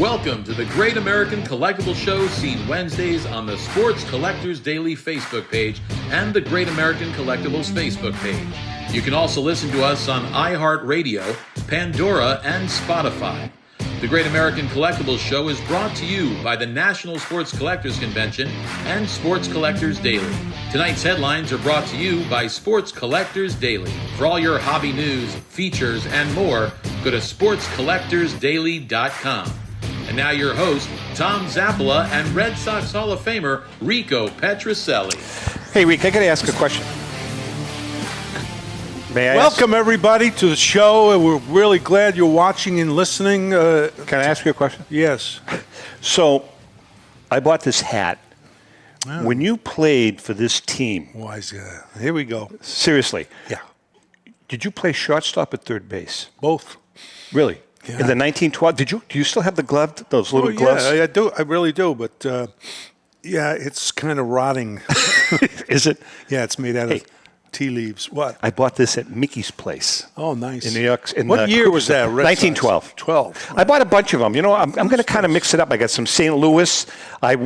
Welcome to the Great American Collectibles Show, seen Wednesdays on the Sports Collectors Daily Facebook page and the Great American Collectibles Facebook page. You can also listen to us on iHeartRadio, Pandora, and Spotify. The Great American Collectibles Show is brought to you by the National Sports Collectors Convention and Sports Collectors Daily. Tonight's headlines are brought to you by Sports Collectors Daily. For all your hobby news, features, and more, go to sportscollectorsdaily.com. And now your host, Tom Zappola, and Red Sox Hall of Famer, Rico Petrocelli. Hey, Rick, I got to ask a question. May I Welcome, everybody, to the show. We're really glad you're watching and listening. Can I ask you a question? Yes. So, I bought this hat. Oh. When you played for this team. Wise guy. Here we go. Seriously. Yeah. Did you play shortstop at third base? Both. Really? Yeah. In the 1912, do you still have the glove, those little gloves? Yeah, I do. I really do. But, yeah, it's kind of rotting. Is it? Yeah, it's made out of tea leaves. What? I bought this at Mickey's place. Oh, nice. In New York. What year was that? 1912. 12. I bought a bunch of them. You know, I'm going to kind of mix it up. I got some St. Louis. I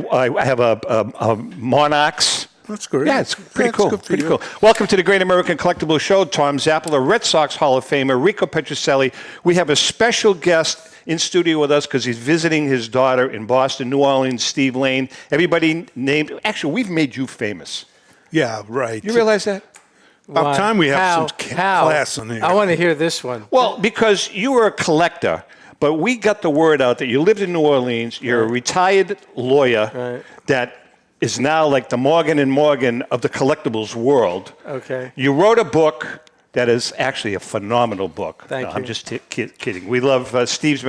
have a Monarchs. That's great. Yeah, it's pretty cool. Pretty cool. Welcome to the Great American Collectibles Show. Tom Zappola, Red Sox Hall of Famer, Rico Petrocelli. We have a special guest in studio with us because he's visiting his daughter in Boston, New Orleans, Steve Lane. Everybody named. Actually, we've made you famous. Yeah, right. You realize that? About time we have some class on here. I want to hear this one. Well, because you were a collector, but we got the word out that you lived in New Orleans. You're a retired lawyer that is now like the Morgan & Morgan of the collectibles world. Okay. You wrote a book that is actually a phenomenal book. Thank you. I'm just kidding. We love Steve's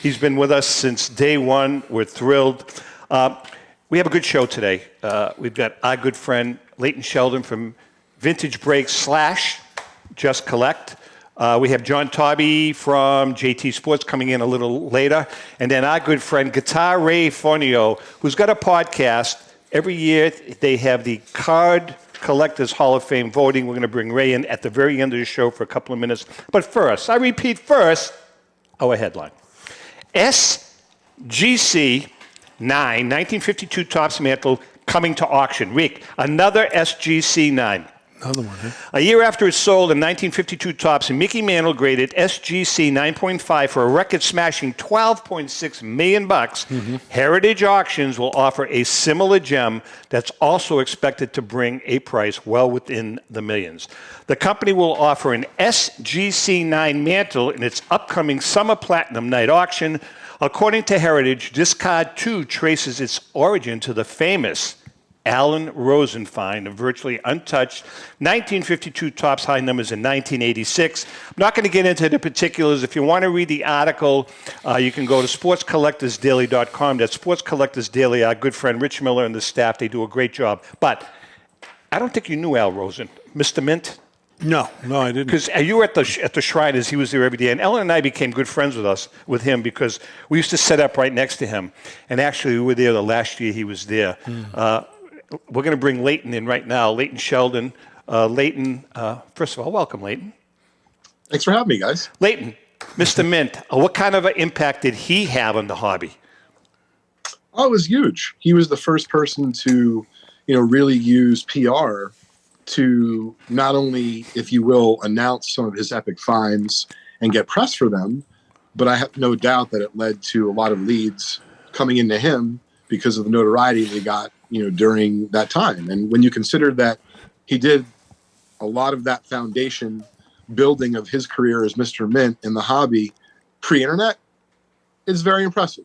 he's been with us since day one. We're thrilled. We have a good show today. We've got our good friend Leighton Sheldon from Vintage Breaks / Just Collect. We have John Taube from JT Sports coming in a little later. And then our good friend Guitar Ray Fornio, who's got a podcast. Every year they have the Card Collectors Hall of Fame voting. We're going to bring Ray in at the very end of the show for a couple of minutes. But first, I repeat first, our headline. SGC 9, 1952 Topps Mantle coming to auction. Rick, another SGC 9. Another one, huh? A year after it sold in 1952 Topps, Mickey Mantle graded SGC 9.5 for a record-smashing $12.6 million. Heritage Auctions will offer a similar gem that's also expected to bring a price well within the millions. The company will offer an SGC 9 mantle in its upcoming Summer Platinum Night auction. According to Heritage, this card too traces its origin to the famous Alan Rosen find, a virtually untouched 1952 Topps high numbers in 1986. I'm not going to get into the particulars. If you want to read the article, you can go to sportscollectorsdaily.com. That's Sports Collectors Daily. Our good friend Rich Miller and the staff, they do a great job. But I don't think you knew Al Rosen. Mr. Mint? No, I didn't. Because you were at the Shriners. He was there every day. And Ellen and I became good friends with him because we used to set up right next to him. And actually, we were there the last year he was there. We're going to bring Leighton in right now, Leighton Sheldon. Leighton, first of all, welcome, Leighton. Thanks for having me, guys. Leighton, Mr. Mint, what kind of an impact did he have on the hobby? Oh, it was huge. He was the first person to, really use PR to not only, if you will, announce some of his epic finds and get press for them, but I have no doubt that it led to a lot of leads coming into him because of the notoriety they got during that time. And when you consider that he did a lot of that foundation building of his career as Mr. Mint in the hobby pre-internet, it's very impressive.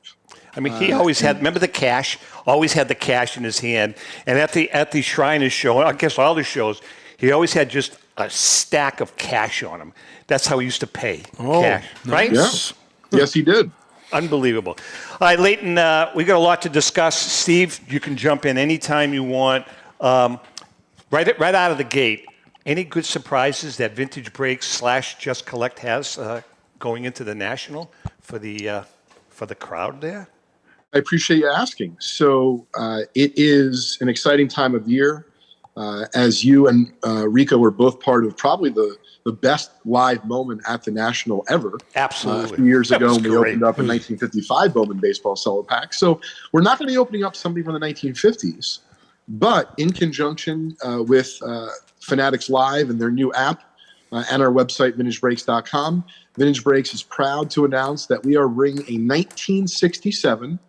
I mean, he always had, remember the cash? Always had the cash in his hand. And at the Shriners show, I guess all the shows, he always had just a stack of cash on him. That's how he used to pay cash, right? Yeah. Yes, he did. Unbelievable. All right, Leighton, we got a lot to discuss. Steve, you can jump in anytime you want. Right out of the gate, any good surprises that Vintage Breaks / Just Collect has going into the National for the crowd there? I appreciate you asking. So it is an exciting time of year. As you and Rico were both part of probably the the best live moment at the National ever. Absolutely. A few years ago, when we great. opened up a 1955 Bowman baseball cellar pack. So we're not going to be opening up something from the 1950s, but in conjunction with Fanatics Live and their new app and our website, VintageBreaks.com, Vintage Breaks is proud to announce that we are bringing a 1967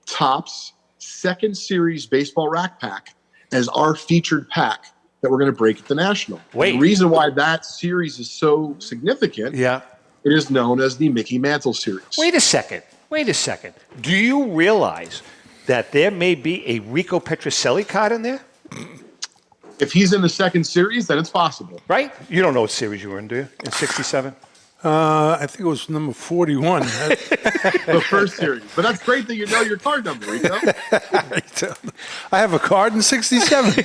Topps Second Series baseball rack pack as our featured pack that we're going to break at the National. Wait. The reason why that series is so significant, Yeah. it is known as the Mickey Mantle series. Wait a second. Do you realize that there may be a Rico Petrocelli card in there? If he's in the second series, then it's possible. Right? You don't know what series you were in, do you? In 67? I think it was number 41. The first series. But that's great that you know your card number, Rico. I have a card in 67.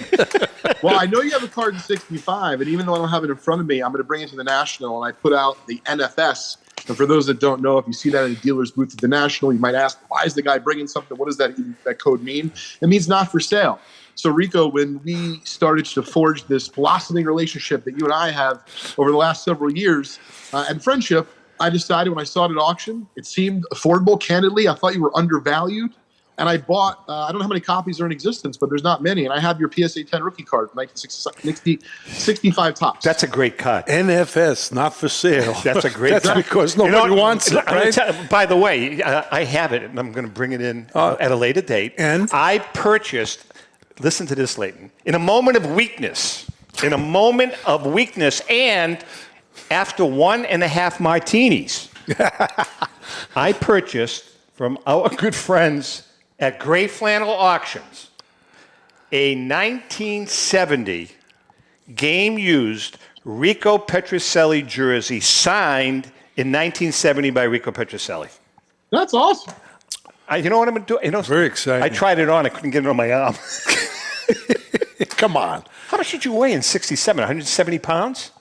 Well, I know you have a card in 65, and even though I don't have it in front of me, I'm going to bring it to the National, and I put out the NFS. And for those that don't know, if you see that in a dealer's booth at the National, you might ask, why is the guy bringing something? What does that code mean? It means not for sale. So, Rico, when we started to forge this blossoming relationship that you and I have over the last several years and friendship, I decided when I saw it at auction, it seemed affordable. Candidly, I thought you were undervalued. And I bought, I don't know how many copies are in existence, but there's not many. And I have your PSA 10 rookie card from 1965 Topps. That's a great card. NFS, not for sale. That's a great That's card. because nobody wants it, right? By the way, I have it, and I'm going to bring it in at a later date. And? I purchased, listen to this, Leighton, in a moment of weakness, and after 1.5 martinis, I purchased from our good friends at Gray Flannel Auctions a 1970 game-used Rico Petrocelli jersey signed in 1970 by Rico Petrocelli. That's awesome. You know what I'm going to do? You know, Very exciting. I tried it on. I couldn't get it on my arm. Come on. How much did you weigh in 67? 170 pounds?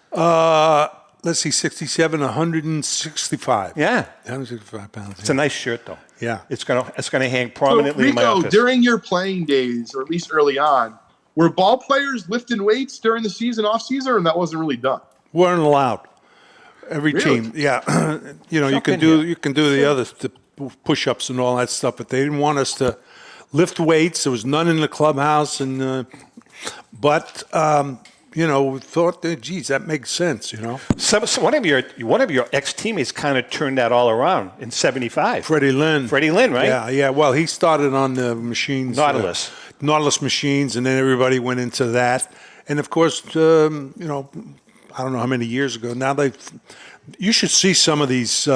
Let's see, 67, 165. Yeah. 165 pounds. It's a nice shirt, though. Yeah. It's gonna hang prominently in my Rico, office. during your playing days, or at least early on, were ball players lifting weights during the season, off season, and that wasn't really done? Weren't allowed. Every Really? team, yeah. You Jump can in do here. the other the push-ups and all that stuff, but they didn't want us to lift weights. There was none in the clubhouse, and we thought, geez, that makes sense, So one of your ex-teammates kind of turned that all around in 75. Freddie Lynn, right? Yeah. Well, he started on the machines, Nautilus machines, and then everybody went into that. And of course, I don't know how many years ago. Now you should see some of these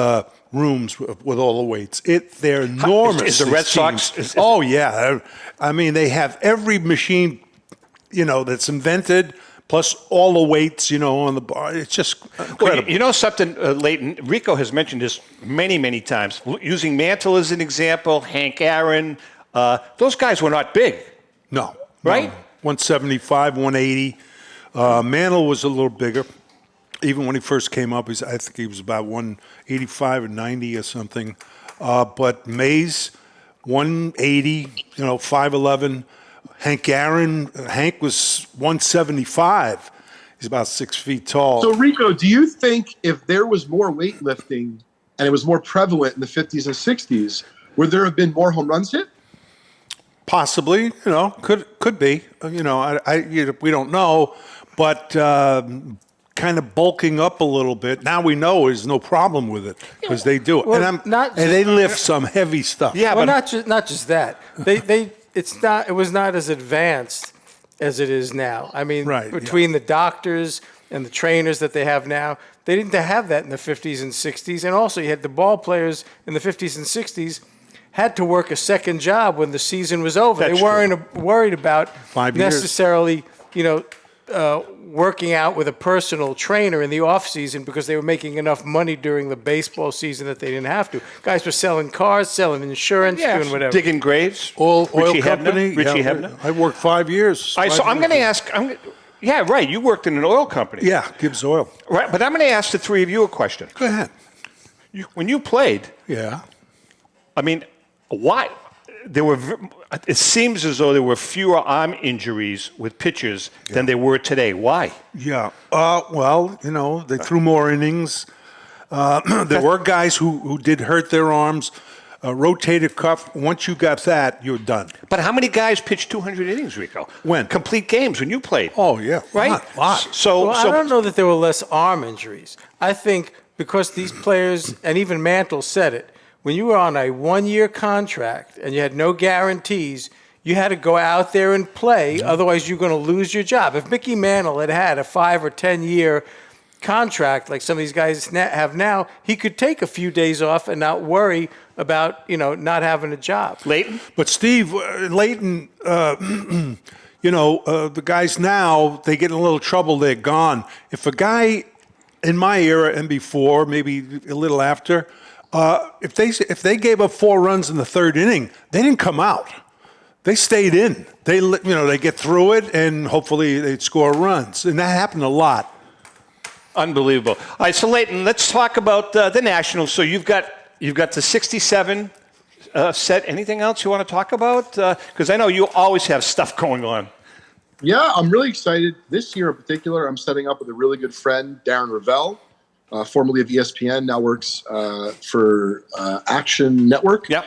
rooms with all the weights. They're enormous. Is the these Red teams. Sox? Oh yeah, I mean they have every machine, that's invented. Plus all the weights, on the bar. It's just incredible. Well, you know something, Leighton? Rico has mentioned this many, many times. Using Mantle as an example, Hank Aaron, those guys were not big. No. Right? 175, 180. Mantle was a little bigger. Even when he first came up, I think he was about 185 or 90 or something. But Mays, 180, 5'11". Hank was 175. He's about 6 feet tall. So, Rico, do you think if there was more weightlifting and it was more prevalent in the 50s and 60s, would there have been more home runs hit? Possibly, could be. We don't know, but kind of bulking up a little bit. Now we know there's no problem with it because they do it, Well, and they lift some heavy stuff. Yeah, Well, but not just that. It was not as advanced as it is now. I mean, Right, between the doctors and the trainers that they have now, they didn't have that in the 50s and 60s. And also, you had the ball players in the 50s and 60s had to work a second job when the season was over. That's they weren't worried about 5 years. necessarily, working out with a personal trainer in the off season because they were making enough money during the baseball season that they didn't have to. Guys were selling cars, selling insurance, doing whatever. digging graves. Oil Richie company. Hebner? Richie Hebner? I worked 5 years. All right, so I'm going to ask. Yeah, right. You worked in an oil company. Yeah, Gibbs Oil. Right, but I'm going to ask the three of you a question. Go ahead. When you played, Yeah. I mean, why? it seems as though there were fewer arm injuries with pitchers than there were today. Why? Yeah. Well, they threw more innings. There were guys who did hurt their arms. Rotated cuff. Once you got that, you're done. But how many guys pitched 200 innings, Rico? When? Complete games when you played. Oh, yeah. Right? Lot. So I don't know that there were less arm injuries. I think because these players, and even Mantle said it, when you were on a one-year contract and you had no guarantees, you had to go out there and play, otherwise you're going to lose your job. If Mickey Mantle had had a 5 or 10-year contract like some of these guys have now, he could take a few days off and not worry about, not having a job. Leighton? But Steve, Leighton, the guys now, they get in a little trouble, they're gone. If a guy in my era and before, maybe a little after, if they gave up 4 runs in the third inning, they didn't come out. They stayed in. They get through it, and hopefully they'd score runs. And that happened a lot. Unbelievable. All right, so Leighton, let's talk about the Nationals. So you've got the 67 set. Anything else you want to talk about? Because I know you always have stuff going on. Yeah, I'm really excited. This year in particular, I'm setting up with a really good friend, Darren Ravel, formerly of ESPN, now works for Action Network. Yep.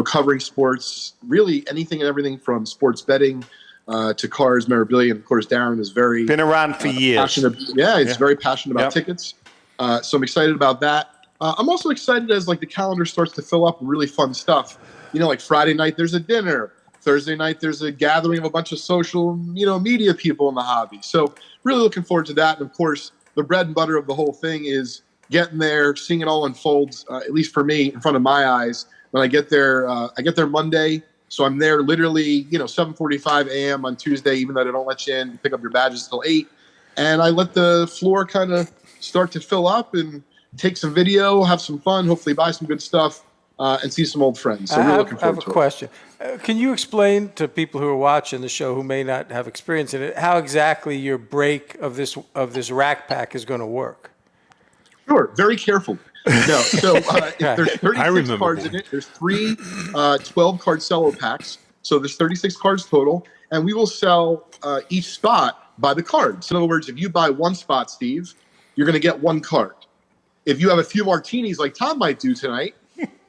Covering sports, really anything and everything from sports betting to cars, memorabilia. And of course, Darren is been around for years. Passionate. Yeah, he's very passionate about tickets. So I'm excited about that. I'm also excited as the calendar starts to fill up with really fun stuff. Like Friday night, there's a dinner. Thursday night, there's a gathering of a bunch of social, media people in the hobby. So really looking forward to that. And of course, the bread and butter of the whole thing is getting there, seeing it all unfold, at least for me, in front of my eyes. When I get there Monday. So I'm there literally, 7:45 a.m. on Tuesday, even though they don't let you in, pick up your badges till 8. And I let the floor kind of start to fill up and take some video, have some fun, hopefully buy some good stuff, and see some old friends. So really looking forward to it. I have a question. Can you explain to people who are watching the show who may not have experience in it how exactly your break of this rack pack is going to work? Sure, very carefully. No, so if there's 36 cards in it. There's 3 12-card cello packs. So there's 36 cards total, and we will sell each spot by the cards. In other words, if you buy 1 spot, Steve, you're going to get 1 card. If you have a few martinis like Tom might do tonight,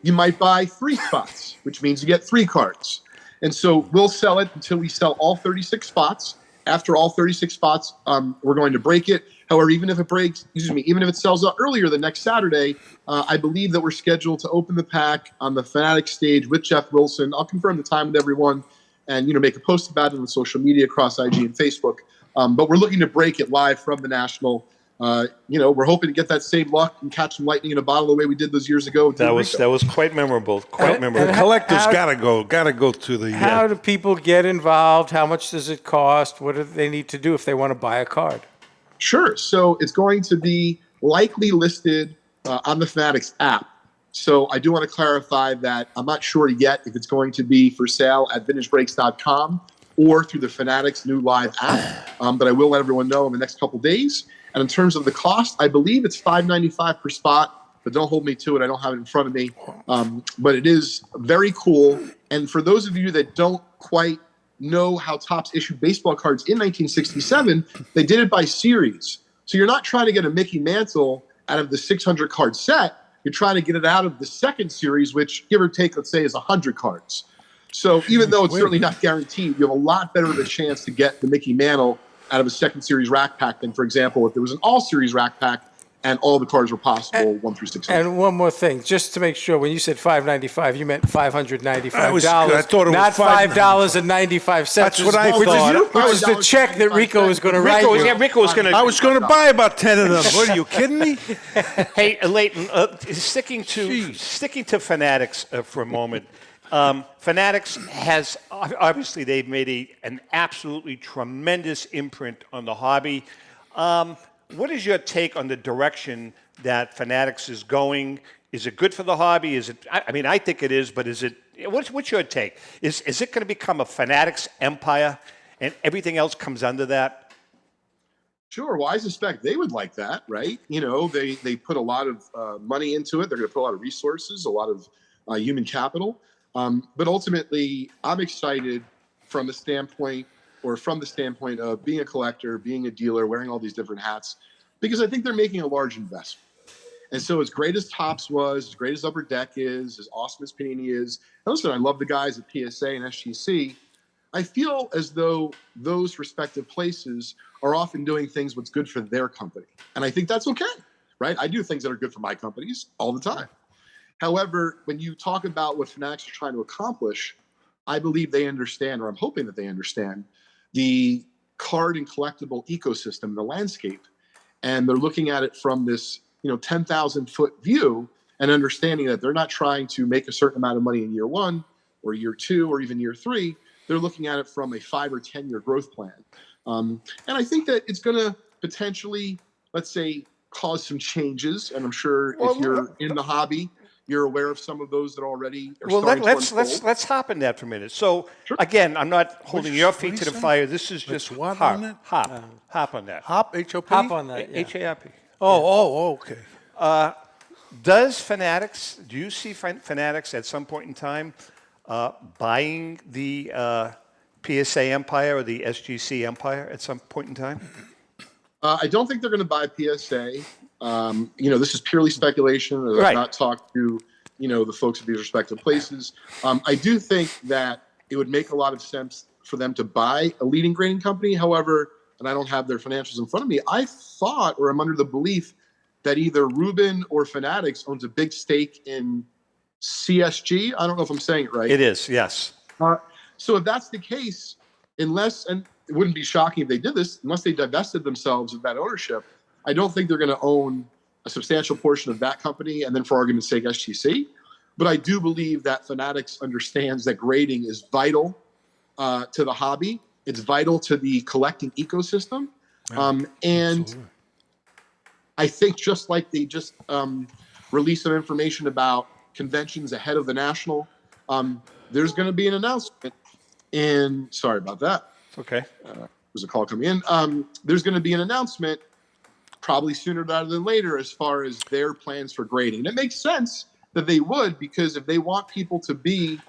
you might buy 3 spots, which means you get 3 cards. And so we'll sell it until we sell all 36 spots. After all 36 spots, we're going to break it. However, even if it sells out earlier the next Saturday, I believe that we're scheduled to open the pack on the Fanatics stage with Jeff Wilson. I'll confirm the time with everyone and, make a post about it on social media across IG and Facebook. But we're looking to break it live from the National. We're hoping to get that same luck and catch some lightning in a bottle the way we did those years ago. That was quite memorable. The collectors gotta go to the. How do people get involved? How much does it cost? What do they need to do if they want to buy a card? Sure. So it's going to be likely listed on the Fanatics app. So I do want to clarify that I'm not sure yet if it's going to be for sale at vintagebreaks.com or through the Fanatics new live app. But I will let everyone know in the next couple days. And in terms of the cost, I believe it's $5.95 per spot, but don't hold me to it. I don't have it in front of me. But it is very cool. And for those of you that don't quite know how Topps issued baseball cards in 1967, they did it by series. So you're not trying to get a Mickey Mantle out of the 600 card set. You're trying to get it out of the second series, which give or take, let's say, is 100 cards. So even though it's certainly not guaranteed, you have a lot better of a chance to get the Mickey Mantle out of a second series rack pack than, for example, if there was an all series rack pack and all the cards were possible 1 through 600. And one more thing, just to make sure, when you said $5.95, you meant $595. I thought it was not $5.95. That's what I thought. Which is the check that Rico was going to write. Rico was going to. I was going to buy about 10 of them. What are you kidding me? Hey, Leighton, sticking to Fanatics for a moment. Fanatics has obviously they've made an absolutely tremendous imprint on the hobby. What is your take on the direction that Fanatics is going? Is it good for the hobby? Is it? I mean, I think it is, but is it? What's your take? Is it going to become a Fanatics empire, and everything else comes under that? Sure. Well, I suspect they would like that, right? They put a lot of money into it. They're going to put a lot of resources, a lot of human capital. But ultimately, I'm excited from the standpoint of being a collector, being a dealer, wearing all these different hats, because I think they're making a large investment. And so as great as Topps was, as great as Upper Deck is, as awesome as Panini is, and listen, I love the guys at PSA and SGC. I feel as though those respective places are often doing things what's good for their company. And I think that's okay, right? I do things that are good for my companies all the time. However, when you talk about what Fanatics are trying to accomplish, I believe they understand, or I'm hoping that they understand, the card and collectible ecosystem, the landscape. And they're looking at it from this 10,000 foot view and understanding that they're not trying to make a certain amount of money in year 1 or year 2 or even year 3. They're looking at it from a 5 or 10 year growth plan. And I think that it's going to potentially, let's say, cause some changes. And I'm sure if you're in the hobby, you're aware of some of those that already are starting to unfold. let's hop in that for a minute. So Sure. again, I'm not holding your feet what to do the you say? fire. This is just what on it? hop on that. Hop, H-O-P? Hop on that. Yeah. H-A-R-P. Okay. Do you see Fanatics at some point in time buying the PSA empire or the SGC empire at some point in time? I don't think they're going to buy PSA. This is purely speculation. I've Right. not talked to, the folks at these respective places. I do think that it would make a lot of sense for them to buy a leading grading company. However, and I don't have their financials in front of me, I thought, or I'm under the belief, that either Ruben or Fanatics owns a big stake in CSG. I don't know if I'm saying it right. It is, yes. So if that's the case, and it wouldn't be shocking if they did this, unless they divested themselves of that ownership, I don't think they're going to own a substantial portion of that company, and then for argument's sake, SGC. But I do believe that Fanatics understands that grading is vital to the hobby. It's vital to the collecting ecosystem. And Absolutely. I think just like they just released some information about conventions ahead of the National, there's going to be an announcement sorry about that. Okay. There's a call coming in. There's going to be an announcement probably sooner rather than later as far as their plans for grading. And it makes sense that they would, because if they want people to be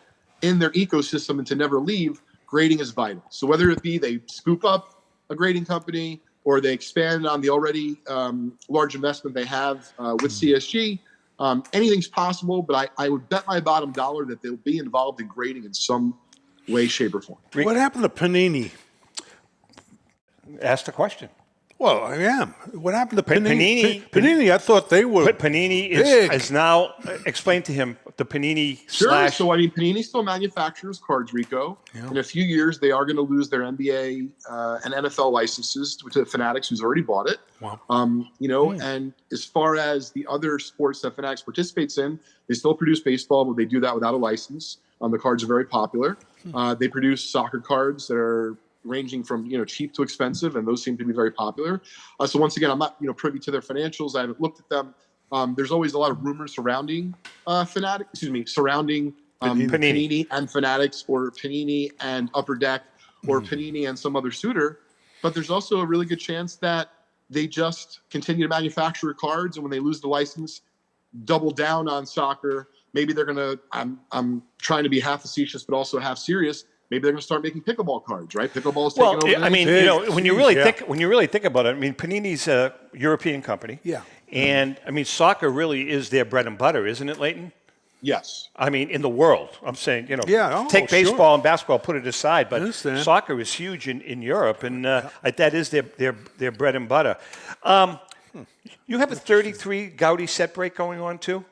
in their ecosystem and to never leave, grading is vital. So whether it be they scoop up a grading company or they expand on the already large investment they have with CSG, anything's possible, but I would bet my bottom dollar that they'll be involved in grading in some way, shape, or form. What happened to Panini? Ask the question. Well, I am. What happened to Panini? Panini- Panini, I thought they were. But Panini Big. is now, explain to him, the Panini Sure. slash... So, Panini still manufactures cards, Rico. Yeah. In a few years, they are going to lose their NBA and NFL licenses to Fanatics, who's already bought it. Wow. And as far as the other sports that Fanatics participates in, they still produce baseball, but they do that without a license. The cards are very popular. They produce soccer cards that are ranging from cheap to expensive, and those seem to be very popular. So once again, I'm not privy to their financials. I haven't looked at them. There's always a lot of rumors surrounding Panini and Fanatics, or Panini and Upper Deck, or Panini and some other suitor. But there's also a really good chance that they just continue to manufacture cards, and when they lose the license, double down on soccer. Maybe they're gonna. I'm trying to be half facetious, but also half serious. Maybe they're going to start making pickleball cards, right? Pickleball is taking over. I mean, Big, when you really think about it, I mean, Panini's a European company. Yeah. And I mean, soccer really is their bread and butter, isn't it, Leighton? Yes. I mean, in the world, I'm saying, Yeah, take sure. baseball and basketball, put it aside, but understand. soccer is huge in Europe, and that is their bread and butter. You have a 33 Gaudi set break going on too?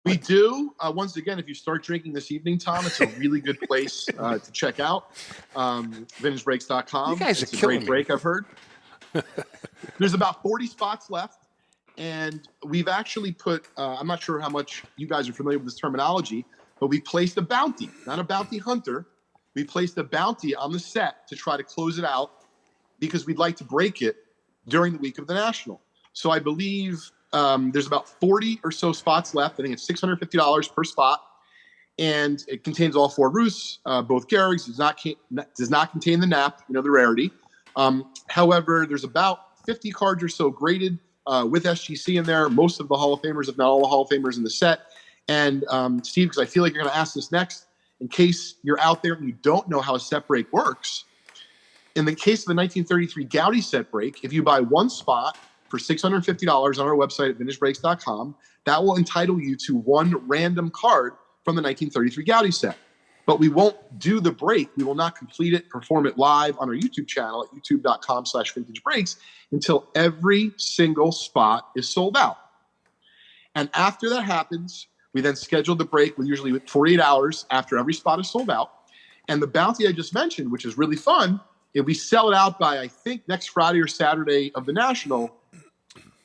We do. Once again, if you start drinking this evening, Tom, it's a really good place to check out. VintageBreaks.com. You guys it's are a killing great me. break, I've heard. There's about 40 spots left, and we've actually put, I'm not sure how much you guys are familiar with this terminology, but we placed a bounty, not a bounty hunter. We placed a bounty on the set to try to close it out because we'd like to break it during the week of the National. So I believe there's about 40 or so spots left. I think it's $650 per spot, and it contains all 4 Roos, both Gehrigs. Does not contain the nap, the rarity. However, there's about 50 cards or so graded with SGC in there. Most of the Hall of Famers, if not all the Hall of Famers in the set. And Steve, because I feel like you're going to ask this next, in case you're out there and you don't know how a set break works, in the case of the 1933 Gaudy set break, if you buy one spot for $650 on our website at vintagebreaks.com, that will entitle you to one random card from the 1933 Gaudy set. But we won't do the break. We will not complete it, perform it live on our YouTube channel at youtube.com/vintagebreaks until every single spot is sold out. And after that happens, we then schedule the break with usually 48 hours after every spot is sold out. And the bounty I just mentioned, which is really fun, if we sell it out by, I think, next Friday or Saturday of the National,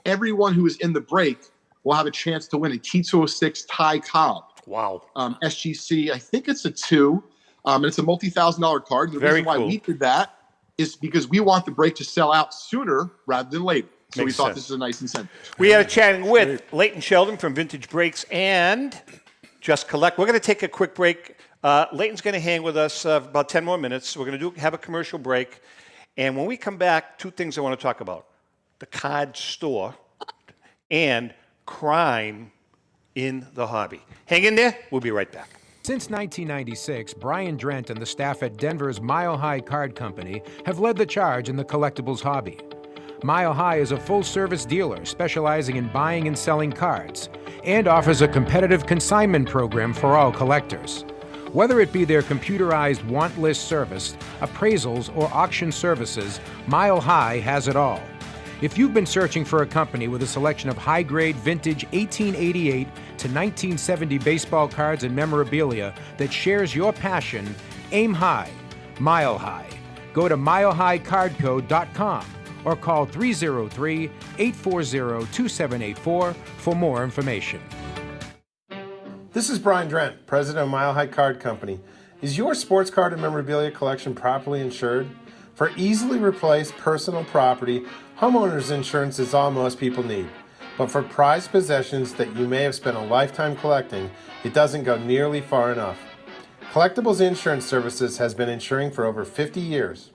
everyone who is in the break will have a chance to win a T206 Thai Cobb. Wow. SGC, I think it's a 2, and it's a multi-$1,000 card. The reason why we did that is because we want the break to sell out sooner rather than later. So we thought this was a nice incentive. We are chatting with Leighton Sheldon from Vintage Breaks and Just Collect. We're going to take a quick break. Leighton's going to hang with us about 10 more minutes. We're going to have a commercial break. And when we come back, two things I want to talk about. The card store and crime in the hobby. Hang in there. We'll be right back. Since 1996, Brian Drent and the staff at Denver's Mile High Card Company have led the charge in the collectibles hobby. Mile High is a full-service dealer specializing in buying and selling cards and offers a competitive consignment program for all collectors. Whether it be their computerized want list service, appraisals, or auction services, Mile High has it all. If you've been searching for a company with a selection of high-grade vintage 1888 to 1970 baseball cards and memorabilia that shares your passion, aim high, Mile High. Go to milehighcardco.com or call 303-840-2784 for more information. This is Brian Drent, president of Mile High Card Company. Is your sports card and memorabilia collection properly insured? For easily replaced personal property, homeowners insurance is all most people need. But for prized possessions that you may have spent a lifetime collecting, it doesn't go nearly far enough. Collectables Insurance Services has been insuring for over 50 years.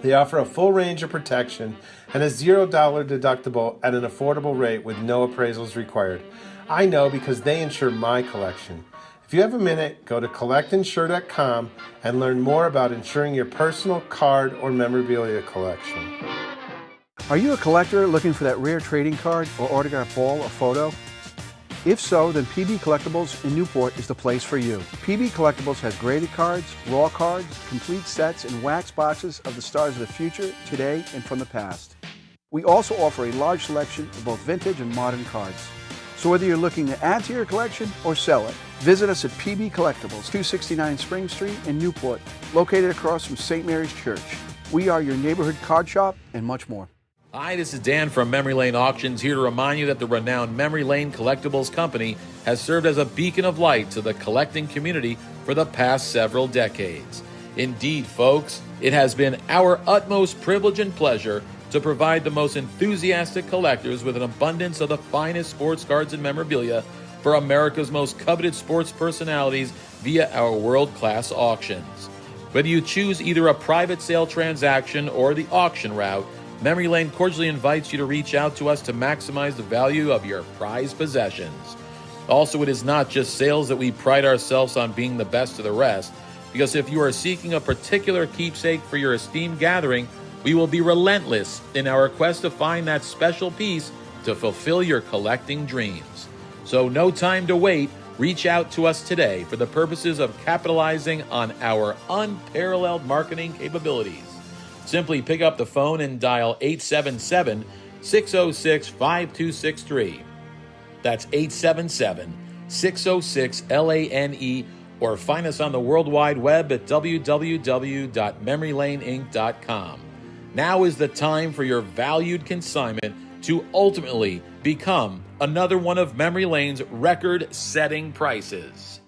They offer a full range of protection and a $0 deductible at an affordable rate with no appraisals required. I know because they insure my collection. If you have a minute, go to collectinsure.com and learn more about insuring your personal card or memorabilia collection. Are you a collector looking for that rare trading card or autographed ball or photo? If so, then PB Collectables in Newport is the place for you. PB Collectables has graded cards, raw cards, complete sets, and wax boxes of the stars of the future, today, and from the past. We also offer a large selection of both vintage and modern cards. So whether you're looking to add to your collection or sell it, visit us at PB Collectables, 269 Spring Street in Newport, located across from St. Mary's Church. We are your neighborhood card shop and much more. Hi, this is Dan from Memory Lane Auctions, here to remind you that the renowned Memory Lane Collectibles Company has served as a beacon of light to the collecting community for the past several decades. Indeed, folks, it has been our utmost privilege and pleasure to provide the most enthusiastic collectors with an abundance of the finest sports cards and memorabilia for America's most coveted sports personalities via our world-class auctions. Whether you choose either a private sale transaction or the auction route, Memory Lane cordially invites you to reach out to us to maximize the value of your prized possessions. Also, it is not just sales that we pride ourselves on being the best of the rest, because if you are seeking a particular keepsake for your esteemed gathering, we will be relentless in our quest to find that special piece to fulfill your collecting dreams. So no time to wait. Reach out to us today for the purposes of capitalizing on our unparalleled marketing capabilities. Simply pick up the phone and dial 877-606-5263. That's 877-606-LANE, or find us on the World Wide Web at www.memorylaneinc.com. Now is the time for your valued consignment to ultimately become another one of Memory Lane's record-setting prices.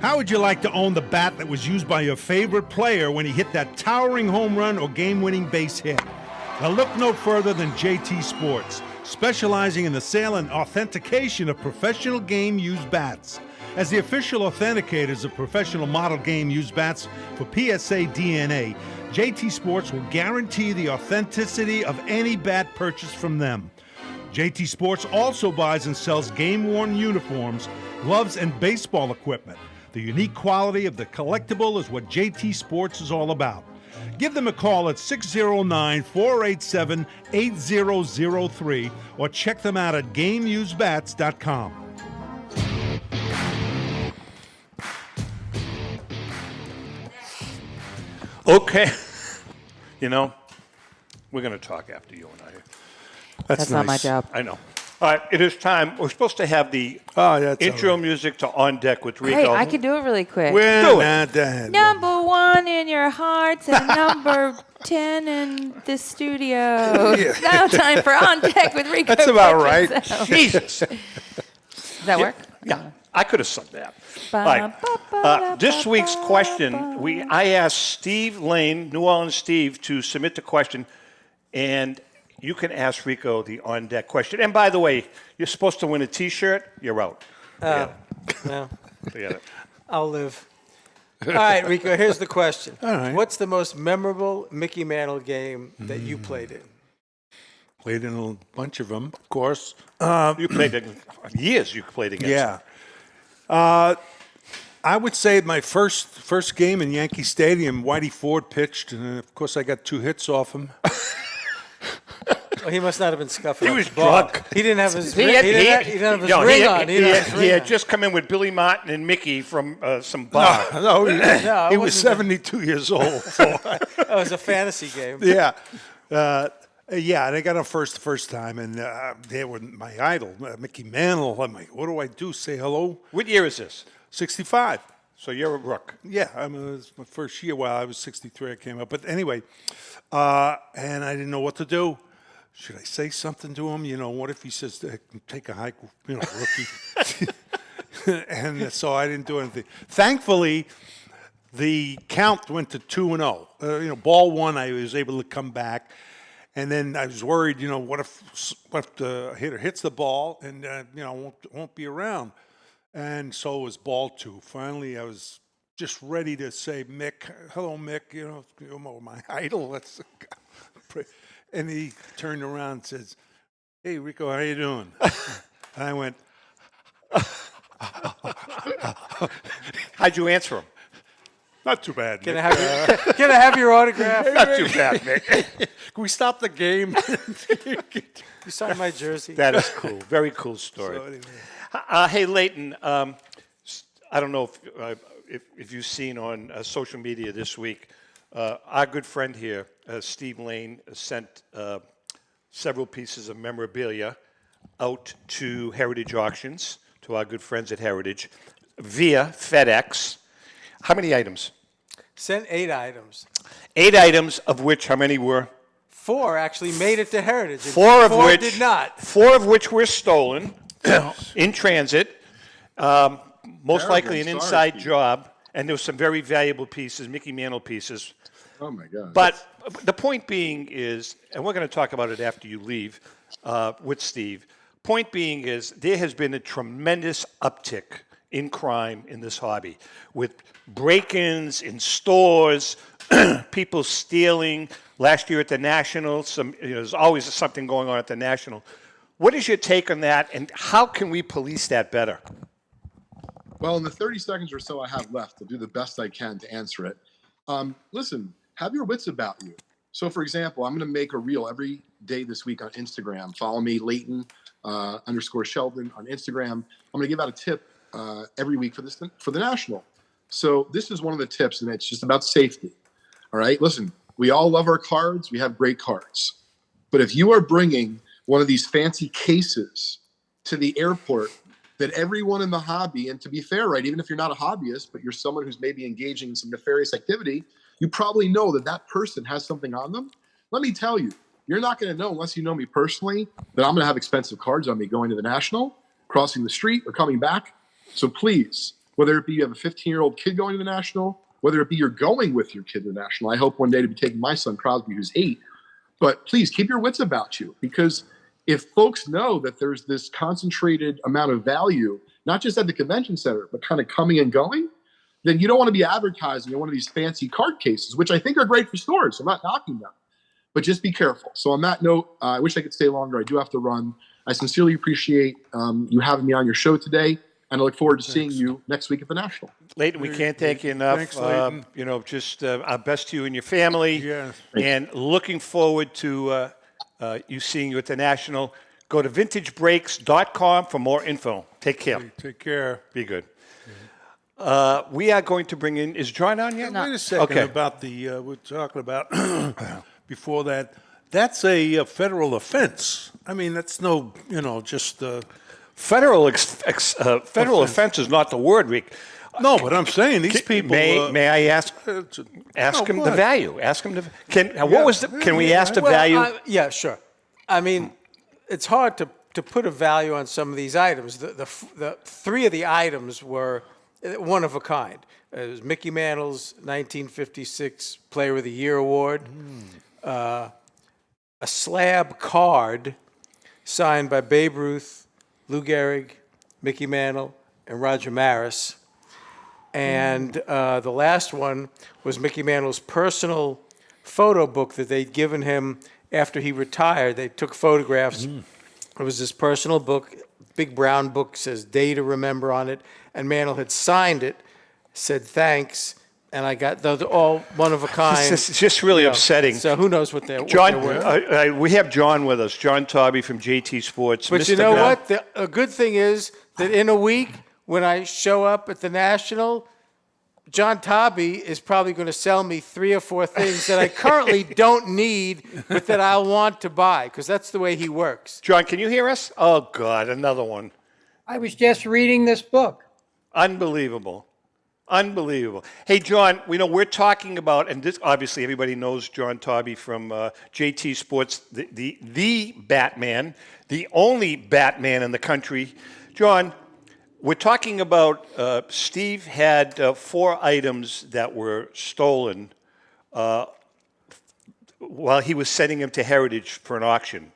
How would you like to own the bat that was used by your favorite player when he hit that towering home run or game-winning base hit? Now look no further than JT Sports, specializing in the sale and authentication of professional game-used bats. As the official authenticators of professional model game-used bats for PSA DNA, JT Sports will guarantee the authenticity of any bat purchased from them. JT Sports also buys and sells game-worn uniforms, gloves, and baseball equipment. The unique quality of the collectible is what JT Sports is all about. Give them a call at 609-487-8003 or check them out at GameUseBats.com. Okay. You know, we're going to talk after you and I. That's not my job. I know. All right, it is time. We're supposed to have the intro music to On Deck with Rico. Hey, I can do it really quick. Well, Do it. Number 1 in your hearts and number 10 in the studio. It's now time for On Deck with Rico. That's about right. Petrosello. Jesus. Does that work? Yeah, I could have sung that. All right. This week's question, I asked Steve Lane, New Orleans Steve, to submit the question, and you can ask Rico the on-deck question. And by the way, you're supposed to win a T-shirt. You're out. No, Forget it. I'll live. All right, Rico, here's the question. All right. What's the most memorable Mickey Mantle game that you played in? Played in a bunch of them, of course. You played it years. You played against. Yeah. I would say my first game in Yankee Stadium, Whitey Ford pitched, and of course I got 2 hits off him. Well, he must not have been scuffing. He up was the ball. drunk. He didn't have his He ring had- he didn't have his ring on. He had just come in with Billy Martin and Mickey from some bar. No, he it was wasn't 72 years old. It was a fantasy game. Yeah. Yeah, and I got him first time, and they were my idol, Mickey Mantle. I'm like, what do I do? Say hello? What year is this? 65. So you're a rook. Yeah, it was my first year. Well, I was 63. I came up, but anyway, and I didn't know what to do. Should I say something to him? You know, what if he says, "Take a hike," you know, rookie? And so I didn't do anything. Thankfully, the count went to 2-0. You know, ball one, I was able to come back. And then I was worried, you know, what if the hitter hits the ball and, you know, won't be around. And so it was ball 2. Finally, I was just ready to say, Mick, hello, Mick, you know, you're my idol. And he turned around and says, hey, Rico, how you doing? And I went, How'd you answer him? not too bad, Can Mick. I have your autograph? Not too bad, Mick. Can we stop the game? You signed my jersey. That is cool. Very cool story. So anyway. Hey, Leighton, I don't know if you've seen on social media this week, our good friend here, Steve Lane, sent several pieces of memorabilia out to Heritage Auctions, to our good friends at Heritage, via FedEx. How many items? Sent 8 items. 8 items, of which how many were? 4 actually made it to Heritage. and 4 of which did not. 4 of which were stolen in transit. Most likely an Arrogant, inside sorry, Steve. job, and there were some very valuable pieces, Mickey Mantle pieces. Oh my God. But the point being is, and we're going to talk about it after you leave with Steve. Point being is, there has been a tremendous uptick in crime in this hobby, with break-ins in stores, people stealing. Last year at the National, there's always something going on at the National. What is your take on that, and how can we police that better? Well, in the 30 seconds or so I have left, I'll do the best I can to answer it. Listen, have your wits about you. So, for example, I'm going to make a reel every day this week on Instagram. Follow me, Leighton _Sheldon on Instagram. I'm going to give out a tip every week for the National. So this is one of the tips, and it's just about safety. All right, listen, we all love our cards. We have great cards. But if you are bringing one of these fancy cases to the airport that everyone in the hobby, and to be fair, right, even if you're not a hobbyist, but you're someone who's maybe engaging in some nefarious activity, you probably know that that person has something on them. Let me tell you, you're not going to know, unless you know me personally, that I'm going to have expensive cards on me going to the National, crossing the street, or coming back. So please, whether it be you have a 15-year-old kid going to the National, whether it be you're going with your kid to the National, I hope one day to be taking my son Crosby, who's 8, but please keep your wits about you, because if folks know that there's this concentrated amount of value, not just at the convention center, but kind of coming and going, then you don't want to be advertising in one of these fancy card cases, which I think are great for stores. I'm not knocking them, but just be careful. So on that note, I wish I could stay longer. I do have to run. I sincerely appreciate you having me on your show today, and I look forward to seeing you next week at the National. Leighton, we can't thank you enough. Thanks, Leighton. Just our best to you and your family. Yes. And looking forward to seeing you at the National. Go to vintagebreaks.com for more info. Take care. Take care. Be good. We are going to bring in, is John on yet? Wait a second about the, we're talking about before that. That's a federal offense. I mean, that's no, just. Federal offense is not the word, Rick. No, but I'm saying these people. May I ask him the value? Ask him can we ask the value? Yeah, sure. I mean, it's hard to put a value on some of these items. The three of the items were one of a kind. It was Mickey Mantle's 1956 Player of the Year award, a slab card signed by Babe Ruth, Lou Gehrig, Mickey Mantle, and Roger Maris. And the last one was Mickey Mantle's personal photo book that they'd given him after he retired. They took photographs. It was his personal book, big brown book, says Day to Remember on it. And Mantle had signed it, said thanks, and I got those all one of a kind. It's just really upsetting. So who knows what they're John, worth. we have John with us, John Taube from JT Sports. But Mr. you know Gunn. what? A good thing is that in a week, when I show up at the National, John Taube is probably going to sell me 3 or 4 things that I currently don't need, but that I'll want to buy, because that's the way he works. John, can you hear us? Oh, God, another one. I was just reading this book. Unbelievable. Unbelievable. Hey, John, we're talking about, and this obviously everybody knows John Taube from JT Sports, the Batman, the only Batman in the country. John, we're talking about Steve had 4 items that were stolen while he was sending them to Heritage for an auction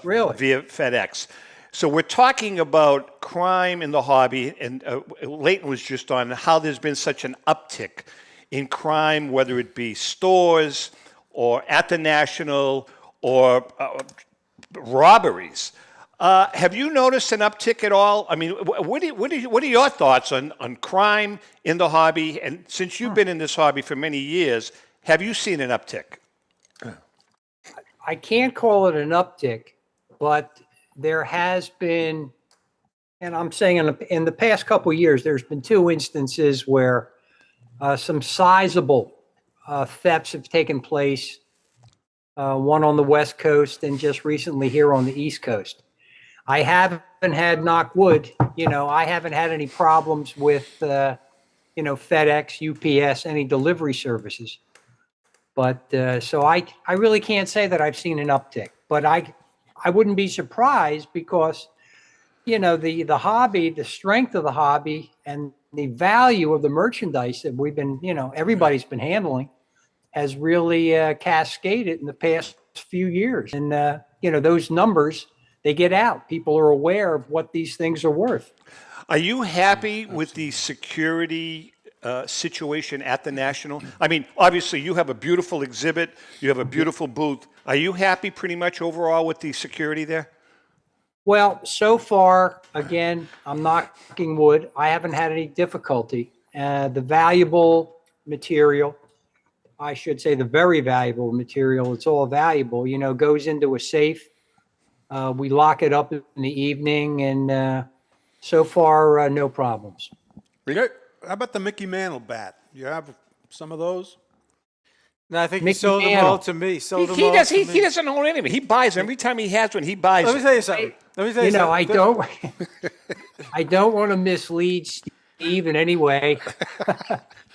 Really? via FedEx. So we're talking about crime in the hobby, and Leighton was just on how there's been such an uptick in crime, whether it be stores or at the National or robberies. Have you noticed an uptick at all? I mean, what are your thoughts on crime in the hobby? And since you've been in this hobby for many years, have you seen an uptick? I can't call it an uptick, but there has been, and I'm saying in the past couple of years, there's been 2 instances where some sizable thefts have taken place, one on the West Coast and just recently here on the East Coast. I haven't had, knock wood, I haven't had any problems with, FedEx, UPS, any delivery services. But so I really can't say that I've seen an uptick, but I wouldn't be surprised because, the hobby, the strength of the hobby and the value of the merchandise that we've been, everybody's been handling has really cascaded in the past few years. And, those numbers, they get out. People are aware of what these things are worth. Are you happy with the security situation at the National? I mean, obviously, you have a beautiful exhibit. You have a beautiful booth. Are you happy pretty much overall with the security there? Well, so far, again, I'm knocking wood. I haven't had any difficulty. The valuable material, I should say the very valuable material, it's all valuable, goes into a safe. We lock it up in the evening, and so far, no problems. How about the Mickey Mantle bat? You have some of those? No, I think Mickey he sold them Mantle. all to me. He doesn't own any of it. He buys them. Every time he has one, he buys Let me it. tell you something. I don't want to mislead Steve in any way,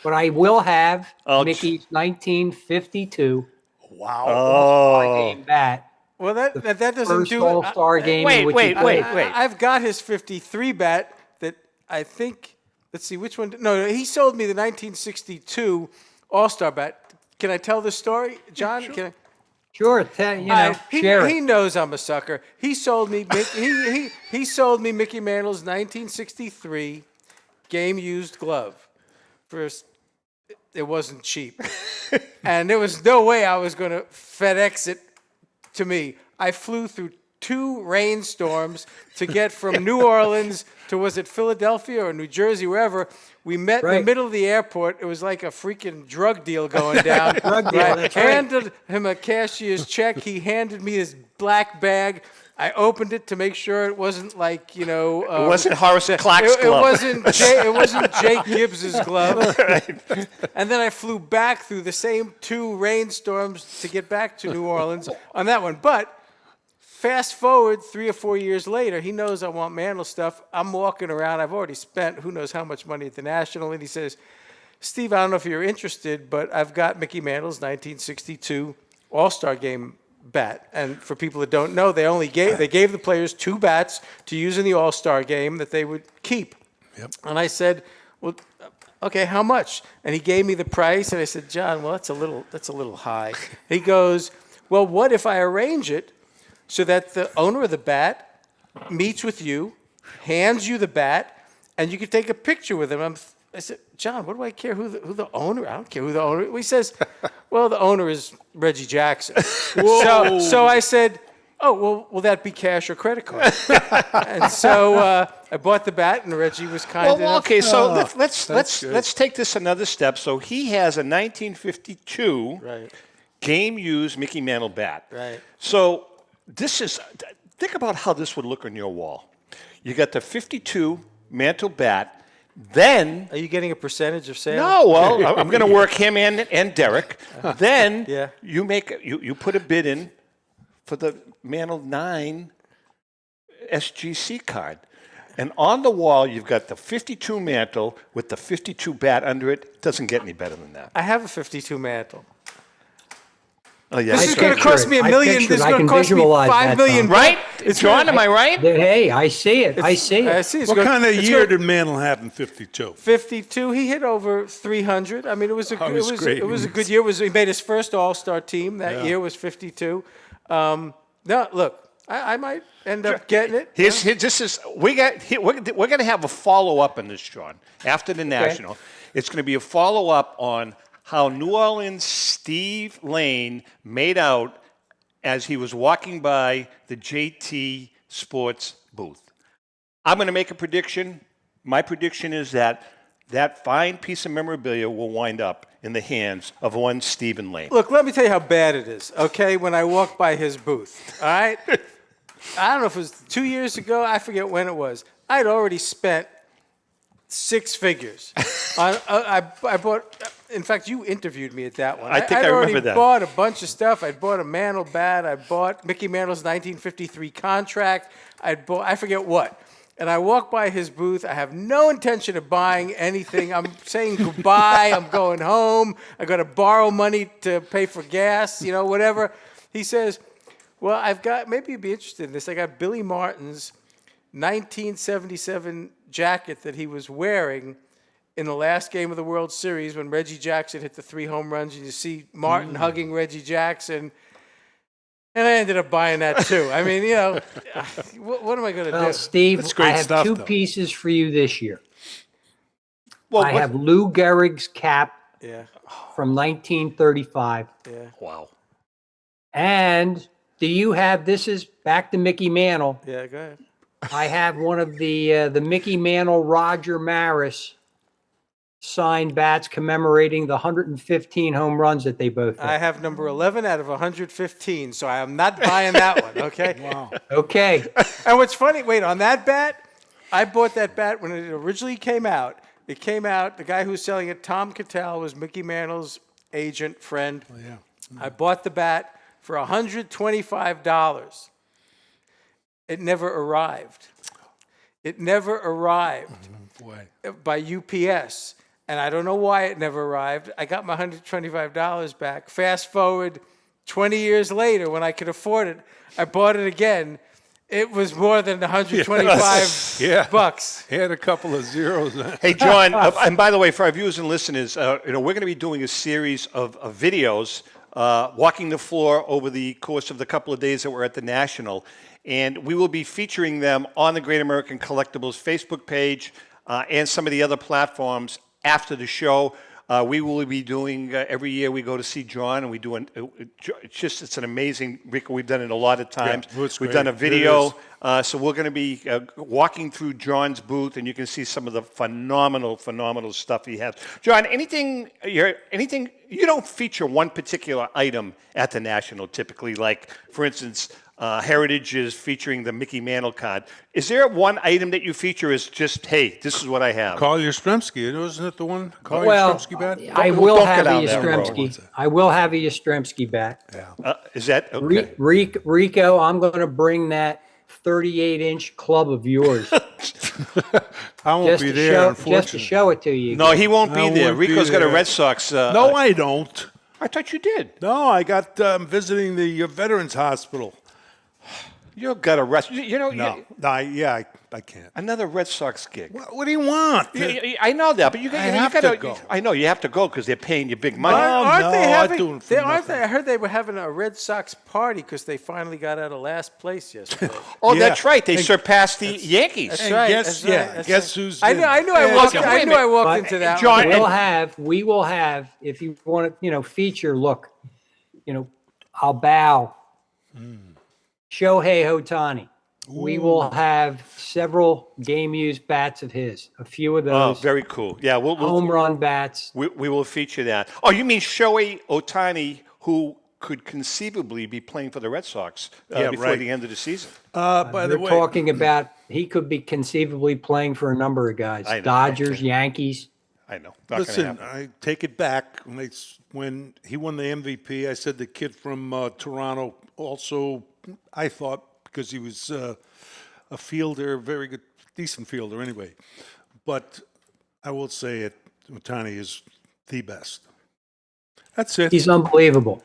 but I will have Mickey's 1952 game bat. Well, that doesn't First do All-Star game. in which he played. I've got his 53 bat that I think. Let's see which one. No, he sold me the 1962 All-Star bat. Can I tell the story, John? Sure. Can I? Sure, share it. He knows I'm a sucker. He sold me. He sold me Mickey Mantle's 1963 game used glove. First, it wasn't cheap, and there was no way I was going to FedEx it to me. I flew through 2 rainstorms to get from New Orleans to, was it Philadelphia or New Jersey, wherever. We met in the middle of the airport. It was like a freaking drug deal going down. Drug deal, that's right. Handed him a cashier's check. He handed me his black bag. I opened it to make sure it wasn't like, it wasn't Horace Clark's it glove. It wasn't Jake Gibbs's glove. And then I flew back through the same 2 rainstorms to get back to New Orleans on that one. But fast forward 3 or 4 years later, he knows I want Mantle stuff. I'm walking around. I've already spent who knows how much money at the National. And he says, Steve, I don't know if you're interested, but I've got Mickey Mantle's 1962 All-Star Game bat. And for people that don't know, they gave the players 2 bats to use in the All-Star Game that they would keep. Yep. And I said, well, okay, how much? And he gave me the price, and I said, John, well, that's a little high. He goes, well, what if I arrange it so that the owner of the bat meets with you, hands you the bat, and you can take a picture with him? I said, John, what do I care who the owner? I don't care who the owner is. He says, well, the owner is Reggie Jackson. So I said, oh, well, will that be cash or credit card? And so I bought the bat, and Reggie was kind enough. Okay, so let's take this another step. So he has a 1952 game-used Mickey Mantle bat. Right. So think about how this would look on your wall. You got the 52 Mantle bat. Then, are you getting a percentage of sales? No, well, I'm going to work him and Derek. Then you put a bid in for the Mantle 9 SGC card. And on the wall, you've got the 52 Mantle with the 52 bat under it. It doesn't get any better than that. I have a 52 Mantle. Oh, yeah. This is going to cost me $1 million. This is going to cost me $5 million. Right? John, am I right? Hey, I see it. I see it. What kind of year did Mantle have in 52? 52. He hit over 300. I mean, it was a good year. He made his first All-Star team that year. Was 52. No, look, I might end up getting it. We're going to have a follow-up on this, John, after the National. It's going to be a follow-up on how New Orleans Steve Lane made out as he was walking by the JT Sports booth. I'm going to make a prediction. My prediction is that fine piece of memorabilia will wind up in the hands of one Stephen Lane. Look, let me tell you how bad it is, okay, when I walked by his booth, all right? I don't know if it was 2 years ago. I forget when it was. I'd already spent 6 figures. I bought... In fact, you interviewed me at that one. I think I remember that. I bought a bunch of stuff. I bought a Mantle bat. I bought Mickey Mantle's 1953 contract. I forget what. And I walk by his booth. I have no intention of buying anything. I'm saying goodbye. I'm going home. I got to borrow money to pay for gas, whatever. He says, well, maybe you'd be interested in this. I got Billy Martin's 1977 jacket that he was wearing in the last game of the World Series when Reggie Jackson hit the 3 home runs, and you see Martin hugging Reggie Jackson. And I ended up buying that too. I mean, what am I going to do? Steve, I have 2 pieces for you this year. Well, I have Lou Gehrig's cap from 1935. Yeah. Wow. And do you have, this is back to Mickey Mantle. Yeah, go ahead. I have one of the Mickey Mantle Roger Maris signed bats commemorating the 115 home runs that they both hit. I have number 11 out of 115, so I am not buying that one, okay? Wow. Okay. And what's funny, wait, on that bat, I bought that bat when it originally came out. It came out, the guy who was selling it, Tom Cattell, was Mickey Mantle's agent, friend. Oh, yeah. I bought the bat for $125. It never arrived. It never arrived by UPS. And I don't know why it never arrived. I got my $125 back. Fast forward 20 years later, when I could afford it, I bought it again. It was more than 125 bucks. He had a couple of zeros. Hey, John, and by the way, for our viewers and listeners, we're going to be doing a series of videos walking the floor over the course of the couple of days that we're at the National. And we will be featuring them on the Great American Collectibles Facebook page and some of the other platforms after the show. We will be doing, every year we go to see John, and we do, it's an amazing, Rico, we've done it a lot of times. Yeah, it's We've great. done a It video, so we're going to be walking through John's booth, and you can see some of the phenomenal stuff he has. John, anything, you don't feature one particular item at the National typically, like, for instance, Heritage is featuring the Mickey Mantle card. Is there one item that you feature as just, hey, this is what I have? Carl Yastrzemski, isn't it the one? Carl Well, Yastrzemski bat? I will don't have go a down that road. Yastrzemski. I will have a Yastrzemski bat. Is that okay? Rico, I'm going to bring that 38-inch club of yours I won't be there, unfortunately. just to show it to you. No, he won't be I there. won't be Rico's got a there. Red Sox. No, I don't. I thought you did. No, I got visiting the Veterans Hospital. You got a rest. You know, No, I can't. another Red Sox gig. What do you want? I know that, but you have gotta to go. I know you have to go because they're paying you big money. Aren't they I having? do it for nothing. I heard they were having a Red Sox party because they finally got out of last place yesterday. Oh, Yeah. that's right. They surpassed the Yankees. That's And right. guess, that's right, yeah, that's guess right. who's I in? knew. I Yeah, walked. wait a I knew I walked But into that. John, one. We will have, if you want to, feature, look, I'll bow. Shohei Ohtani. We will have several game-used bats of his, a few of Oh, those very cool. Yeah, we'll home run bats. we will feature that. Oh, you mean Shohei Ohtani, who could conceivably be playing for the Red Sox before right. the end of the season? By the We're way, talking about he could be conceivably playing for a number of guys. I know. Dodgers, Yankees. I know. Not listen, gonna happen. I take it back. When he won the MVP, I said the kid from Toronto also, I thought, because he was a fielder, very good, decent fielder anyway. But I will say it, Ohtani is the best. That's it. He's unbelievable.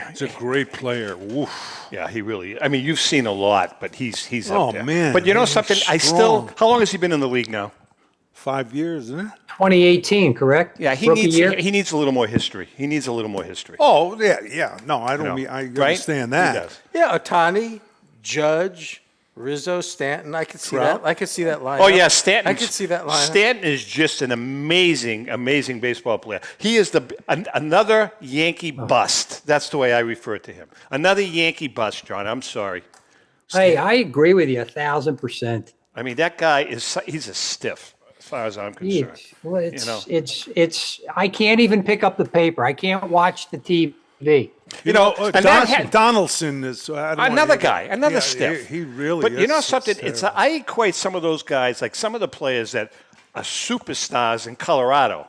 He's a great player. Woof. Yeah, he really. I mean, you've seen a lot, but he's Oh, up there. man, But you know he's something? strong. How long has he been in the league now? 5 years, isn't it? 2018, correct? Yeah, he Rookie needs year? he needs a little more history. He needs a little more history. Oh, yeah. No, I don't know, mean, I right? understand He that. does. Yeah, Otani, Judge, Rizzo, Stanton. I could see Trout. that. I could see that line. Oh yeah, Stanton. I could see that line. Stanton is just an amazing baseball player. He is another Yankee bust. That's the way I refer to him. Another Yankee bust, John. I'm sorry. Hey, I agree with you 1,000%. I mean, that guy he's a stiff as far as I'm concerned. It's I can't even pick up the paper. I can't watch the TV. You know, and that Donaldson is I don't another want guy, another yeah, stiff. He really But is. you know something? It's I equate some of those guys, like some of the players that are superstars in Colorado,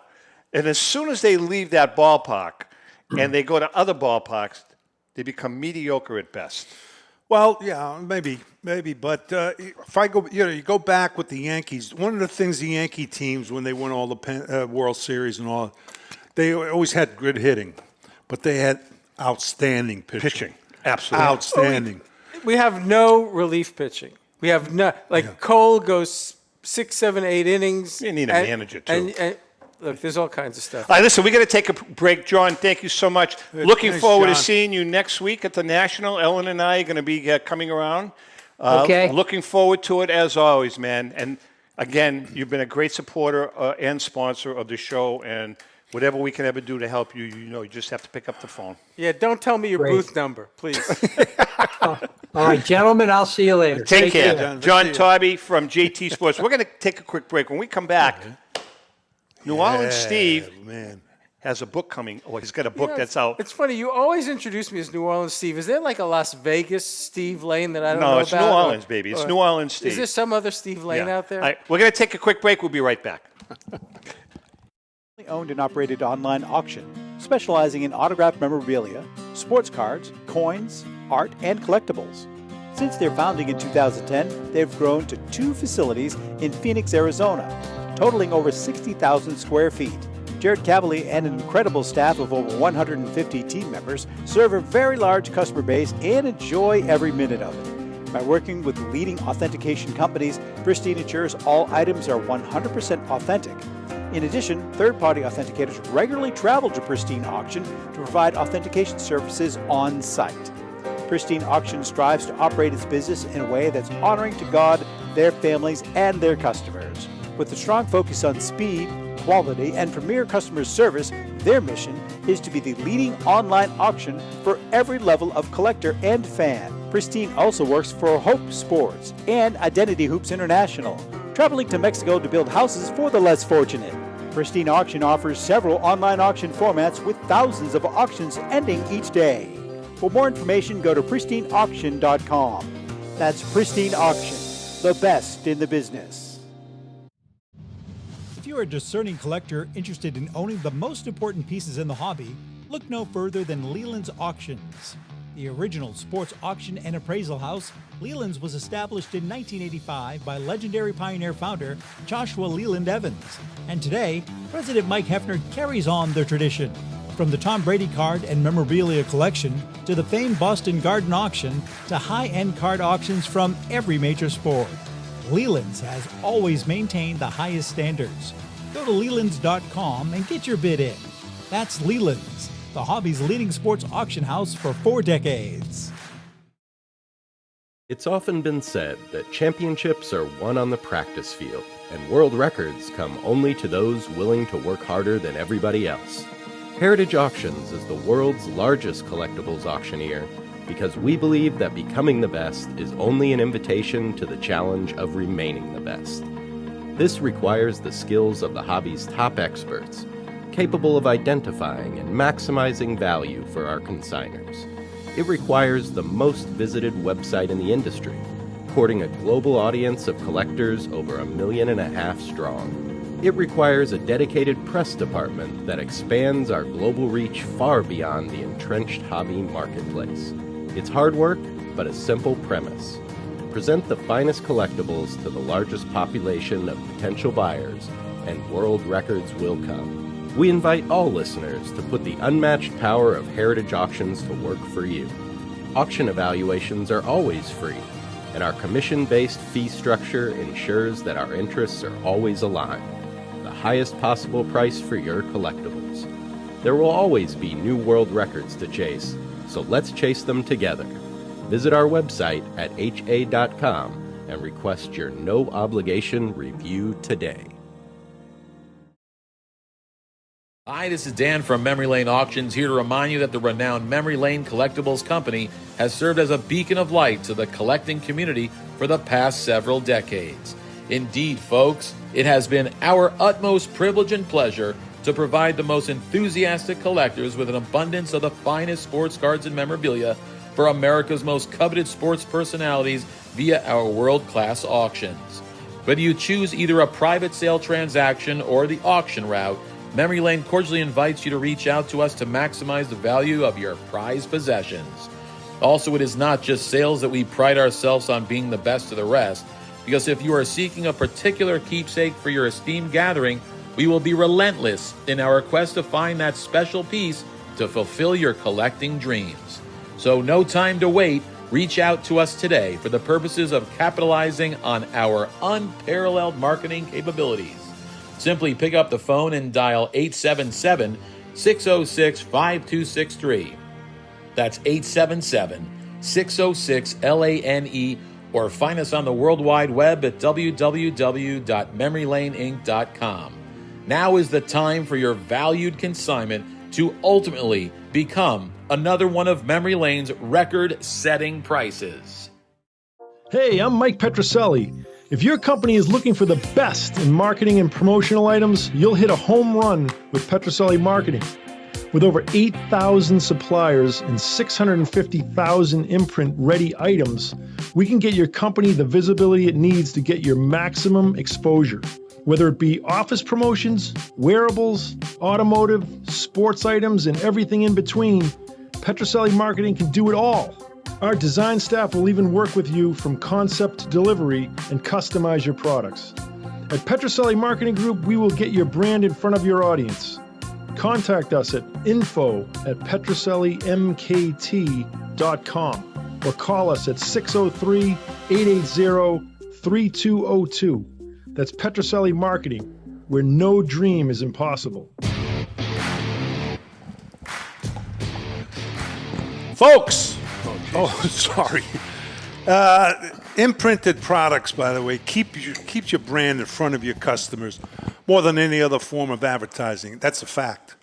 and as soon as they leave that ballpark and they go to other ballparks, they become mediocre at best. Well, yeah, maybe, but if I go, you go back with the Yankees. One of the things the Yankee teams, when they won all the World Series and all, they always had good hitting, but they had outstanding pitching. Absolutely. Outstanding. We have no relief pitching. We have no Cole goes 6, 7, 8 innings. You need a manager, too. And look, there's all kinds of stuff. All right, listen, we got to take a break. John, thank you so much. Looking thanks, forward to John. seeing you next week at the National. Ellen and I are going to be coming around. Okay. Looking forward to it as always, man. And again, you've been a great supporter and sponsor of the show. And whatever we can ever do to help you, you just have to pick up the phone. Yeah, don't tell me your Great. booth number, please. All right, gentlemen, I'll see you later. Take care. John. John Taube from JT Sports. We're going to take a quick break. When we come back, New Orleans Steve has a book coming. Oh, he's got a book that's out. It's funny. You always introduce me as New Orleans Steve. Is there like a Las Vegas Steve Lane that I don't know about? No, it's New Orleans, baby. It's New Orleans Steve. Is there some other Steve Lane out there? All right, we're going to take a quick break. We'll be right back. Owned and operated online auction, specializing in autographed memorabilia, sports cards, coins, art, and collectibles. Since their founding in 2010, they've grown to 2 facilities in Phoenix, Arizona, totaling over 60,000 square feet. Jared Cavalier and an incredible staff of over 150 team members serve a very large customer base and enjoy every minute of it. By working with leading authentication companies, Pristine ensures all items are 100% authentic. In addition, third-party authenticators regularly travel to Pristine Auction to provide authentication services on site. Pristine Auction strives to operate its business in a way that's honoring to God, their families, and their customers. With a strong focus on speed, quality, and premier customer service, their mission is to be the leading online auction for every level of collector and fan. Pristine also works for Hope Sports and Identity Hoops International, traveling to Mexico to build houses for the less fortunate. Pristine Auction offers several online auction formats with thousands of auctions ending each day. For more information, go to pristineauction.com. That's Pristine Auction, the best in the business. If you're a discerning collector interested in owning the most important pieces in the hobby, look no further than Leland's Auctions. The original sports auction and appraisal house, Leland's was established in 1985 by legendary Pioneer founder Joshua Leland Evans. And today, President Mike Hefner carries on their tradition. From the Tom Brady card and memorabilia collection to the famed Boston Garden auction to high-end card auctions from every major sport, Leland's has always maintained the highest standards. Go to Lelands.com and get your bid in. That's Leland's, the hobby's leading sports auction house for 4 decades. It's often been said that championships are won on the practice field, and world records come only to those willing to work harder than everybody else. Heritage Auctions is the world's largest collectibles auctioneer because we believe that becoming the best is only an invitation to the challenge of remaining the best. This requires the skills of the hobby's top experts, capable of identifying and maximizing value for our consigners. It requires the most visited website in the industry, courting a global audience of collectors over 1.5 million strong. It requires a dedicated press department that expands our global reach far beyond the entrenched hobby marketplace. It's hard work, but a simple premise. Present the finest collectibles to the largest population of potential buyers, and world records will come. We invite all listeners to put the unmatched power of Heritage Auctions to work for you. Auction evaluations are always free, and our commission-based fee structure ensures that our interests are always aligned. The highest possible price for your collectibles. There will always be new world records to chase, so let's chase them together. Visit our website at ha.com and request your no-obligation review today. Hi, this is Dan from Memory Lane Auctions, here to remind you that the renowned Memory Lane Collectibles Company has served as a beacon of light to the collecting community for the past several decades. Indeed, folks, it has been our utmost privilege and pleasure to provide the most enthusiastic collectors with an abundance of the finest sports cards and memorabilia for America's most coveted sports personalities via our world-class auctions. Whether you choose either a private sale transaction or the auction route, Memory Lane cordially invites you to reach out to us to maximize the value of your prized possessions. Also, it is not just sales that we pride ourselves on being the best of the rest, because if you are seeking a particular keepsake for your esteemed gathering, we will be relentless in our quest to find that special piece to fulfill your collecting dreams. So no time to wait. Reach out to us today for the purposes of capitalizing on our unparalleled marketing capabilities. Simply pick up the phone and dial 877-606-5263. That's 877-606-LANE, or find us on the World Wide Web at www.memorylaneinc.com. Now is the time for your valued consignment to ultimately become another one of Memory Lane's record-setting prices. Hey, I'm Mike Petroselli. If your company is looking for the best in marketing and promotional items, you'll hit a home run with Petroselli Marketing. With over 8,000 suppliers and 650,000 imprint-ready items, we can get your company the visibility it needs to get your maximum exposure. Whether it be office promotions, wearables, automotive, sports items, and everything in between, Petroselli Marketing can do it all. Our design staff will even work with you from concept to delivery and customize your products. At Petroselli Marketing Group, we will get your brand in front of your audience. Contact us at info@petrosellimkt.com or call us at 603-880-3202. That's Petroselli Marketing, where no dream is impossible. Folks! Oh, sorry. Imprinted products, by the way, keeps your brand in front of your customers. more than any other form of advertising. That's a fact.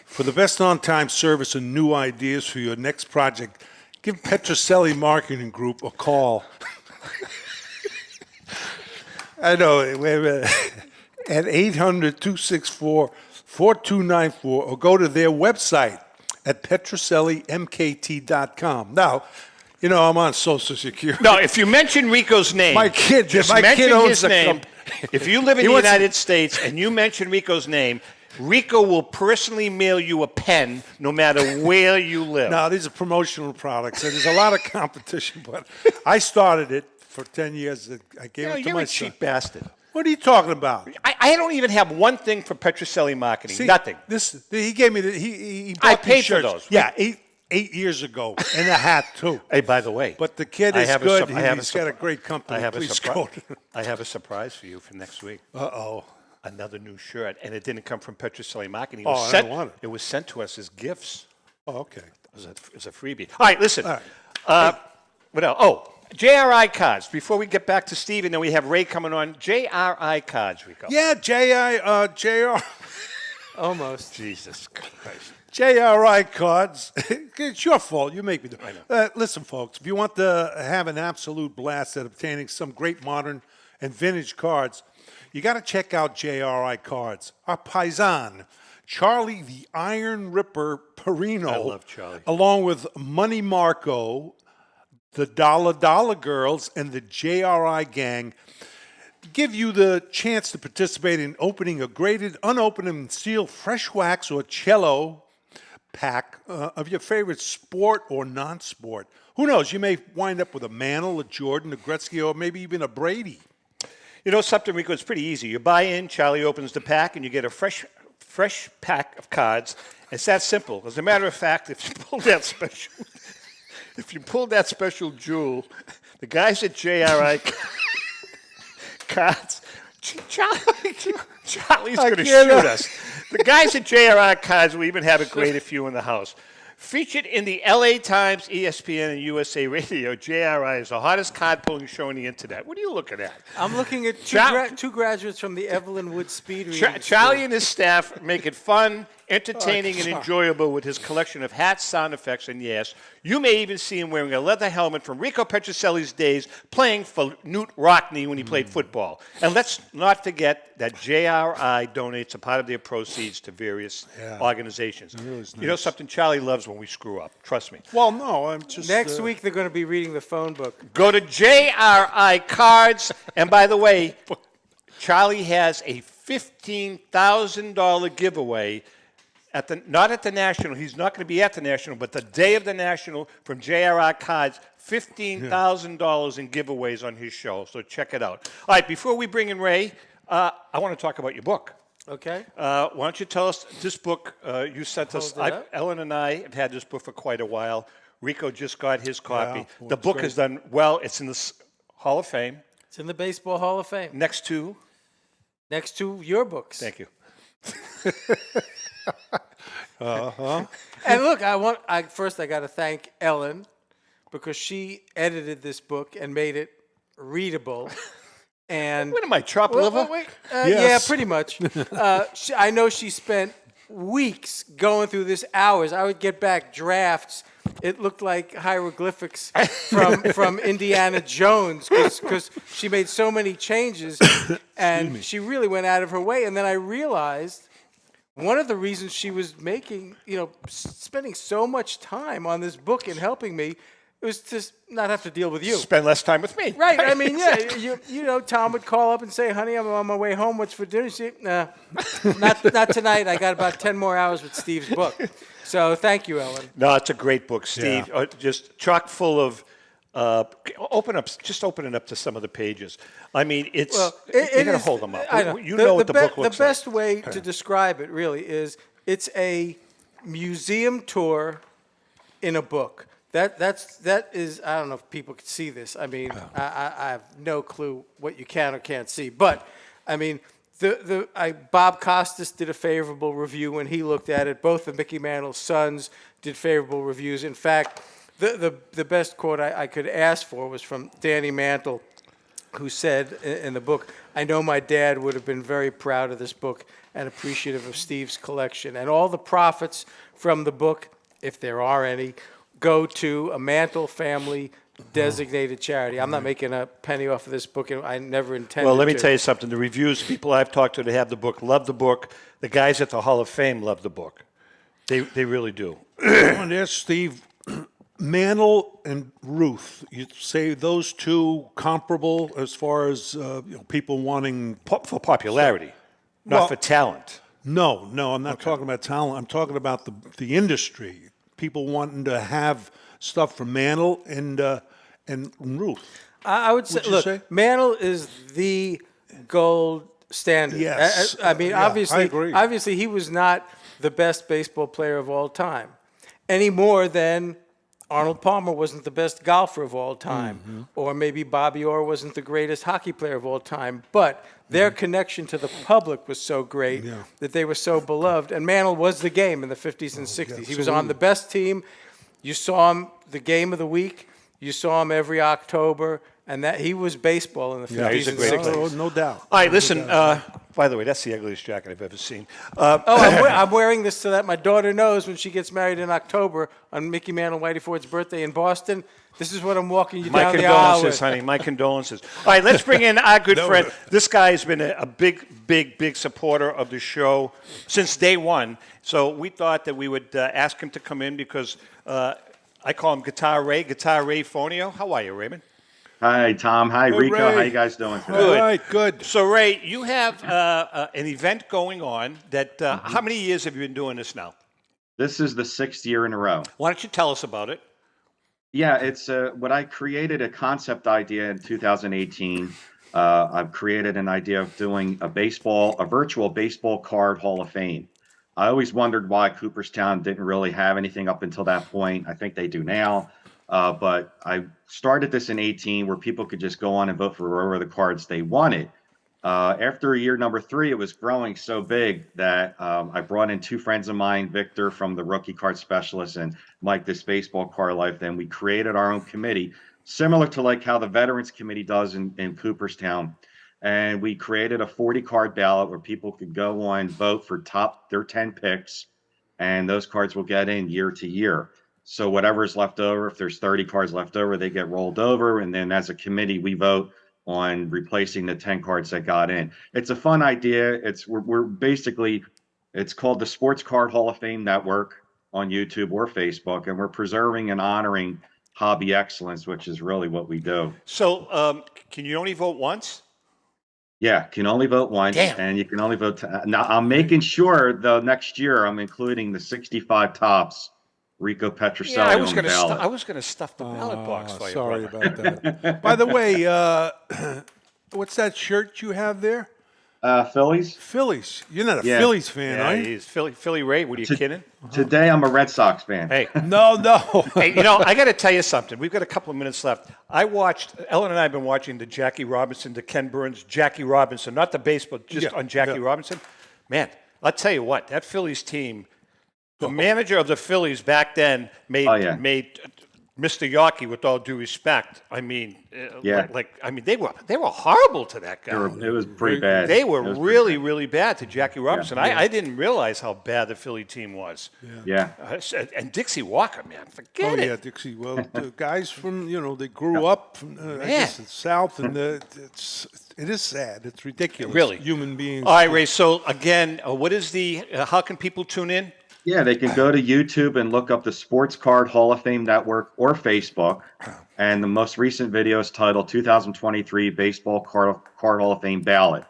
For the best on-time service and new ideas for your next project, give Petrocelli Marketing Group a call. I know, wait a minute. At 800-264-4294, or go to their website at petrocellimkt.com. Now, you know, I'm on Social Security. No, if you mention Rico's name, my kid mention owns his the name. company. If you live in the United States and you mention Rico's name, Rico will personally mail you a pen no matter where you live. No, these are promotional products, and there's a lot of competition, but I started it for 10 years. I gave it to you're my a son. cheap bastard. What are you talking about? I don't even have one thing for Petrocelli Marketing. See, Nothing. He gave me he bought I these paid for shirts. those. Yeah, eight years ago, and a hat too. Hey, by the way, but the kid is good. He's got a great company. I have Please a go. I have a surprise for you for next week. Uh-oh. Another new shirt, and it didn't come from Petrocelli Marketing. I don't want it. It was sent to us as gifts. Oh, okay. It was a freebie. All right, listen. All right. What else? Oh, JRI cards. Before we get back to Steve, and then we have Ray coming on. JRI cards, Rico. Yeah, JR. Almost. Jesus Christ. JRI cards. It's your fault. You make me do it. I know. Listen, folks, if you want to have an absolute blast at obtaining some great modern and vintage cards, you got to check out JRI cards. Our paisan, Charlie the Iron Ripper Perino. I love Charlie. Along with Money Marco, the Dollar Girls, and the JRI gang, give you the chance to participate in opening a graded, unopened, and sealed fresh wax or cello pack of your favorite sport or non-sport. Who knows? You may wind up with a Mantle, a Jordan, a Gretzky, or maybe even a Brady. You know something, Rico? It's pretty easy. You buy in, Charlie opens the pack, and you get a fresh pack of cards. It's that simple. As a matter of fact, if you pull that special jewel, the guys at JRI cards, Charlie's going to shoot us. The guys at JRI cards will even have a graded few in the house. Featured in the LA Times, ESPN, and USA Radio, JRI is the hottest card-pulling show on the internet. What are you looking at? I'm looking at two graduates from the Evelyn Wood Speed Reading Charlie School. and his staff make it fun, entertaining, and enjoyable with his collection of hats, sound effects, and yes, you may even see him wearing a leather helmet from Rico Petrocelli's days playing for Newt Rockne when he played football. And let's not forget that JRI donates a part of their proceeds to various organizations. Really nice. You know something? Charlie loves when we screw up. Trust me. Well, no, I'm just... Next week, they're going to be reading the phone book. Go to JRI Cards. And by the way, Charlie has a $15,000 giveaway not at the National. He's not going to be at the National, but the day of the National from JRI Cards, $15,000 in giveaways on his show. So check it out. All right, before we bring in Ray, I want to talk about your book. Okay. Why don't you tell us this book you sent us? Ellen and I have had this book for quite a while. Rico just got his copy. Yeah, well, the book great. has done well. It's in the Hall of Fame. It's in the Baseball Hall of Fame. Next to your books. Thank you. And look, first I got to thank Ellen because she edited this book and made it readable. And what am I, chopped liver? Yeah, pretty much. I know she spent weeks going through this, hours. I would get back drafts. It looked like hieroglyphics from Indiana Jones because she made so many changes, and she really went out of her way. And then I realized one of the reasons she was spending so much time on this book and helping me was to not have to deal with you. Spend less time with me. Right. I mean, yeah, Tom would call up and say, honey, I'm on my way home. What's for dinner? She, nah, not tonight. I got about 10 more hours with Steve's book. So thank you, Ellen. No, it's a great book, Steve. Yeah. Just chock full of, open it up to some of the pages. I mean, you're going to hold them up. I know. You know what the book looks like. The best way to describe it really is it's a museum tour in a book. That is, I don't know if people can see this. I mean, I have no clue what you can or can't see. But, I mean, Bob Costas did a favorable review when he looked at it. Both of Mickey Mantle's sons did favorable reviews. In fact, the best quote I could ask for was from Danny Mantle, who said in the book, I know my dad would have been very proud of this book and appreciative of Steve's collection. And all the profits from the book, if there are any, go to a Mantle family designated charity. I'm not making a penny off of this book, and I never intended to. Well, let me tell you something. The reviews, people I've talked to that have the book, love the book. The guys at the Hall of Fame love the book. They really do. I want to ask Steve, Mantle and Ruth, you say those two comparable as far as people wanting... For popularity, not for talent. No, I'm not talking about talent. I'm talking about the industry. People wanting to have stuff from Mantle and Ruth. I would say, look, Mantle is the gold standard. Yes. I mean, Yeah, obviously, I agree. obviously, he was not the best baseball player of all time, any more than Arnold Palmer wasn't the best golfer of all time, or maybe Bobby Orr wasn't the greatest hockey player of all time. But their connection to the public was so great that they were so beloved. And Mantle was the game in the 50s and 60s. He was on the best team. You saw him the game of the week. You saw him every October. And that he was baseball in the 50s he's a and great 60s. player. No doubt. All right, listen. By the way, that's the ugliest jacket I've ever seen. I'm wearing this so that my daughter knows when she gets married in October on Mickey Mantle and Whitey Ford's birthday in Boston. This is what I'm walking you My down the aisle condolences, with. honey. My condolences. All right, let's bring in our good friend. This guy has been a big supporter of the show since day one. So we thought that we would ask him to come in because I call him Guitar Ray Fonio. How are you, Raymond? Hi, Tom. Hi, Rico. Ray. How you guys doing today? All right, good. So, Ray, you have an event going on that, how many years have you been doing this now? This is the 6th year in a row. Why don't you tell us about it? Yeah, it's what I created a concept idea in 2018. I've created an idea of doing a virtual baseball card Hall of Fame. I always wondered why Cooperstown didn't really have anything up until that point. I think they do now. But I started this in 18 where people could just go on and vote for whatever the cards they wanted. After year number 3, it was growing so big that I brought in 2 friends of mine, Victor from the Rookie Card Specialist and Mike, this Baseball Card Life. Then we created our own committee, similar to like how the Veterans Committee does in Cooperstown. And we created a 40-card ballot where people could go on, vote for their 10 picks, and those cards will get in year to year. So whatever's left over, if there's 30 cards left over, they get rolled over. And then as a committee, we vote on replacing the 10 cards that got in. It's a fun idea. We're basically, it's called the Sports Card Hall of Fame Network on YouTube or Facebook. And we're preserving and honoring hobby excellence, which is really what we do. So can you only vote once? Yeah, can only vote once. Damn. And you can only vote. Now, I'm making sure, though, next year I'm including the 65 tops Rico Petroselli. Yeah, I was going to stuff the ballot box for you. Sorry brother. about that. By the way, what's that shirt you have there? Phillies. Phillies. You're not a Phillies fan, Yeah, are you? he's Philly Ray. What are you kidding? Today I'm a Red Sox fan. Hey, No. hey, I got to tell you something. We've got a couple of minutes left. Ellen and I have been watching the Jackie Robinson, the Ken Burns, Jackie Robinson, not the baseball, just on Jackie Robinson. Man, I'll tell you what, that Phillies team, the manager of the Phillies back then made Mr. Yawkey, with all due respect. I mean, they were horrible to that guy. It was pretty bad. They were really bad to Jackie Robinson. I didn't realize how bad the Philly team was. Yeah. And Dixie Walker, man, forget it. Yeah, Dixie. Well, the guys from, they grew up from, I guess, the South, and it is sad. It's ridiculous. Really. Human beings. All right, Ray, so again, what is how can people tune in? Yeah, they can go to YouTube and look up the Sports Card Hall of Fame Network or Facebook. And the most recent video is titled 2023 Baseball Card Hall of Fame Ballot.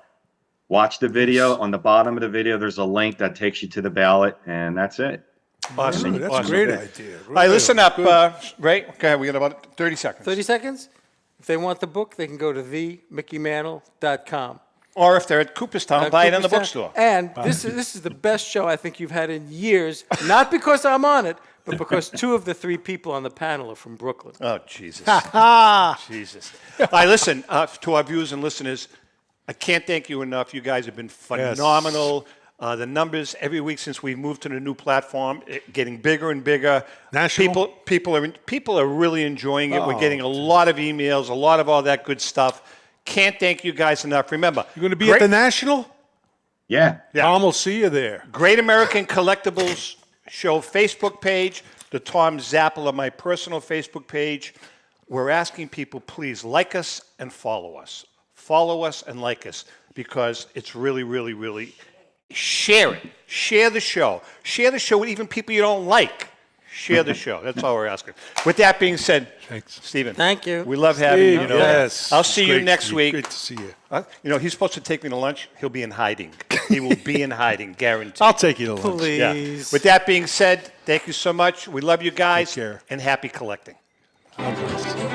Watch the video. On the bottom of the video, there's a link that takes you to the ballot, and that's it. Awesome. That's awesome. a great idea. All right, listen up, Ray. Okay, we got about 30 seconds. 30 seconds? If they want the book, they can go to themickeymantle.com. Or if they're at Cooperstown, buy it in the bookstore. And this is the best show I think you've had in years, not because I'm on it, but because 2 of the 3 people on the panel are from Brooklyn. Oh, Jesus. Jesus. All right, listen, to our viewers and listeners, I can't thank you enough. You guys have been phenomenal. The numbers every week since we moved to the new platform, getting bigger and bigger. National? People are really enjoying it. We're getting a lot of emails, a lot of all that good stuff. Can't thank you guys enough. Remember, You're going to be at the National? Yeah. Tom will see you there. Great American Collectibles Show Facebook page, the Tom Zappala, my personal Facebook page. We're asking people, please like us and follow us. Follow us and like us because it's really, really, really. Share it. Share the show. Share the show with even people you don't like. Share the show. That's all we're asking. With that being said, thanks, Stephen. Thank you. We love having you. Yes. I'll see you Great, next Steve. week. Great to see you. He's supposed to take me to lunch. He'll be in hiding. He will be in hiding, guaranteed. I'll take you to lunch. Please. Yeah. With that being said, thank you so much. We love you guys. Take care. And happy collecting. God bless.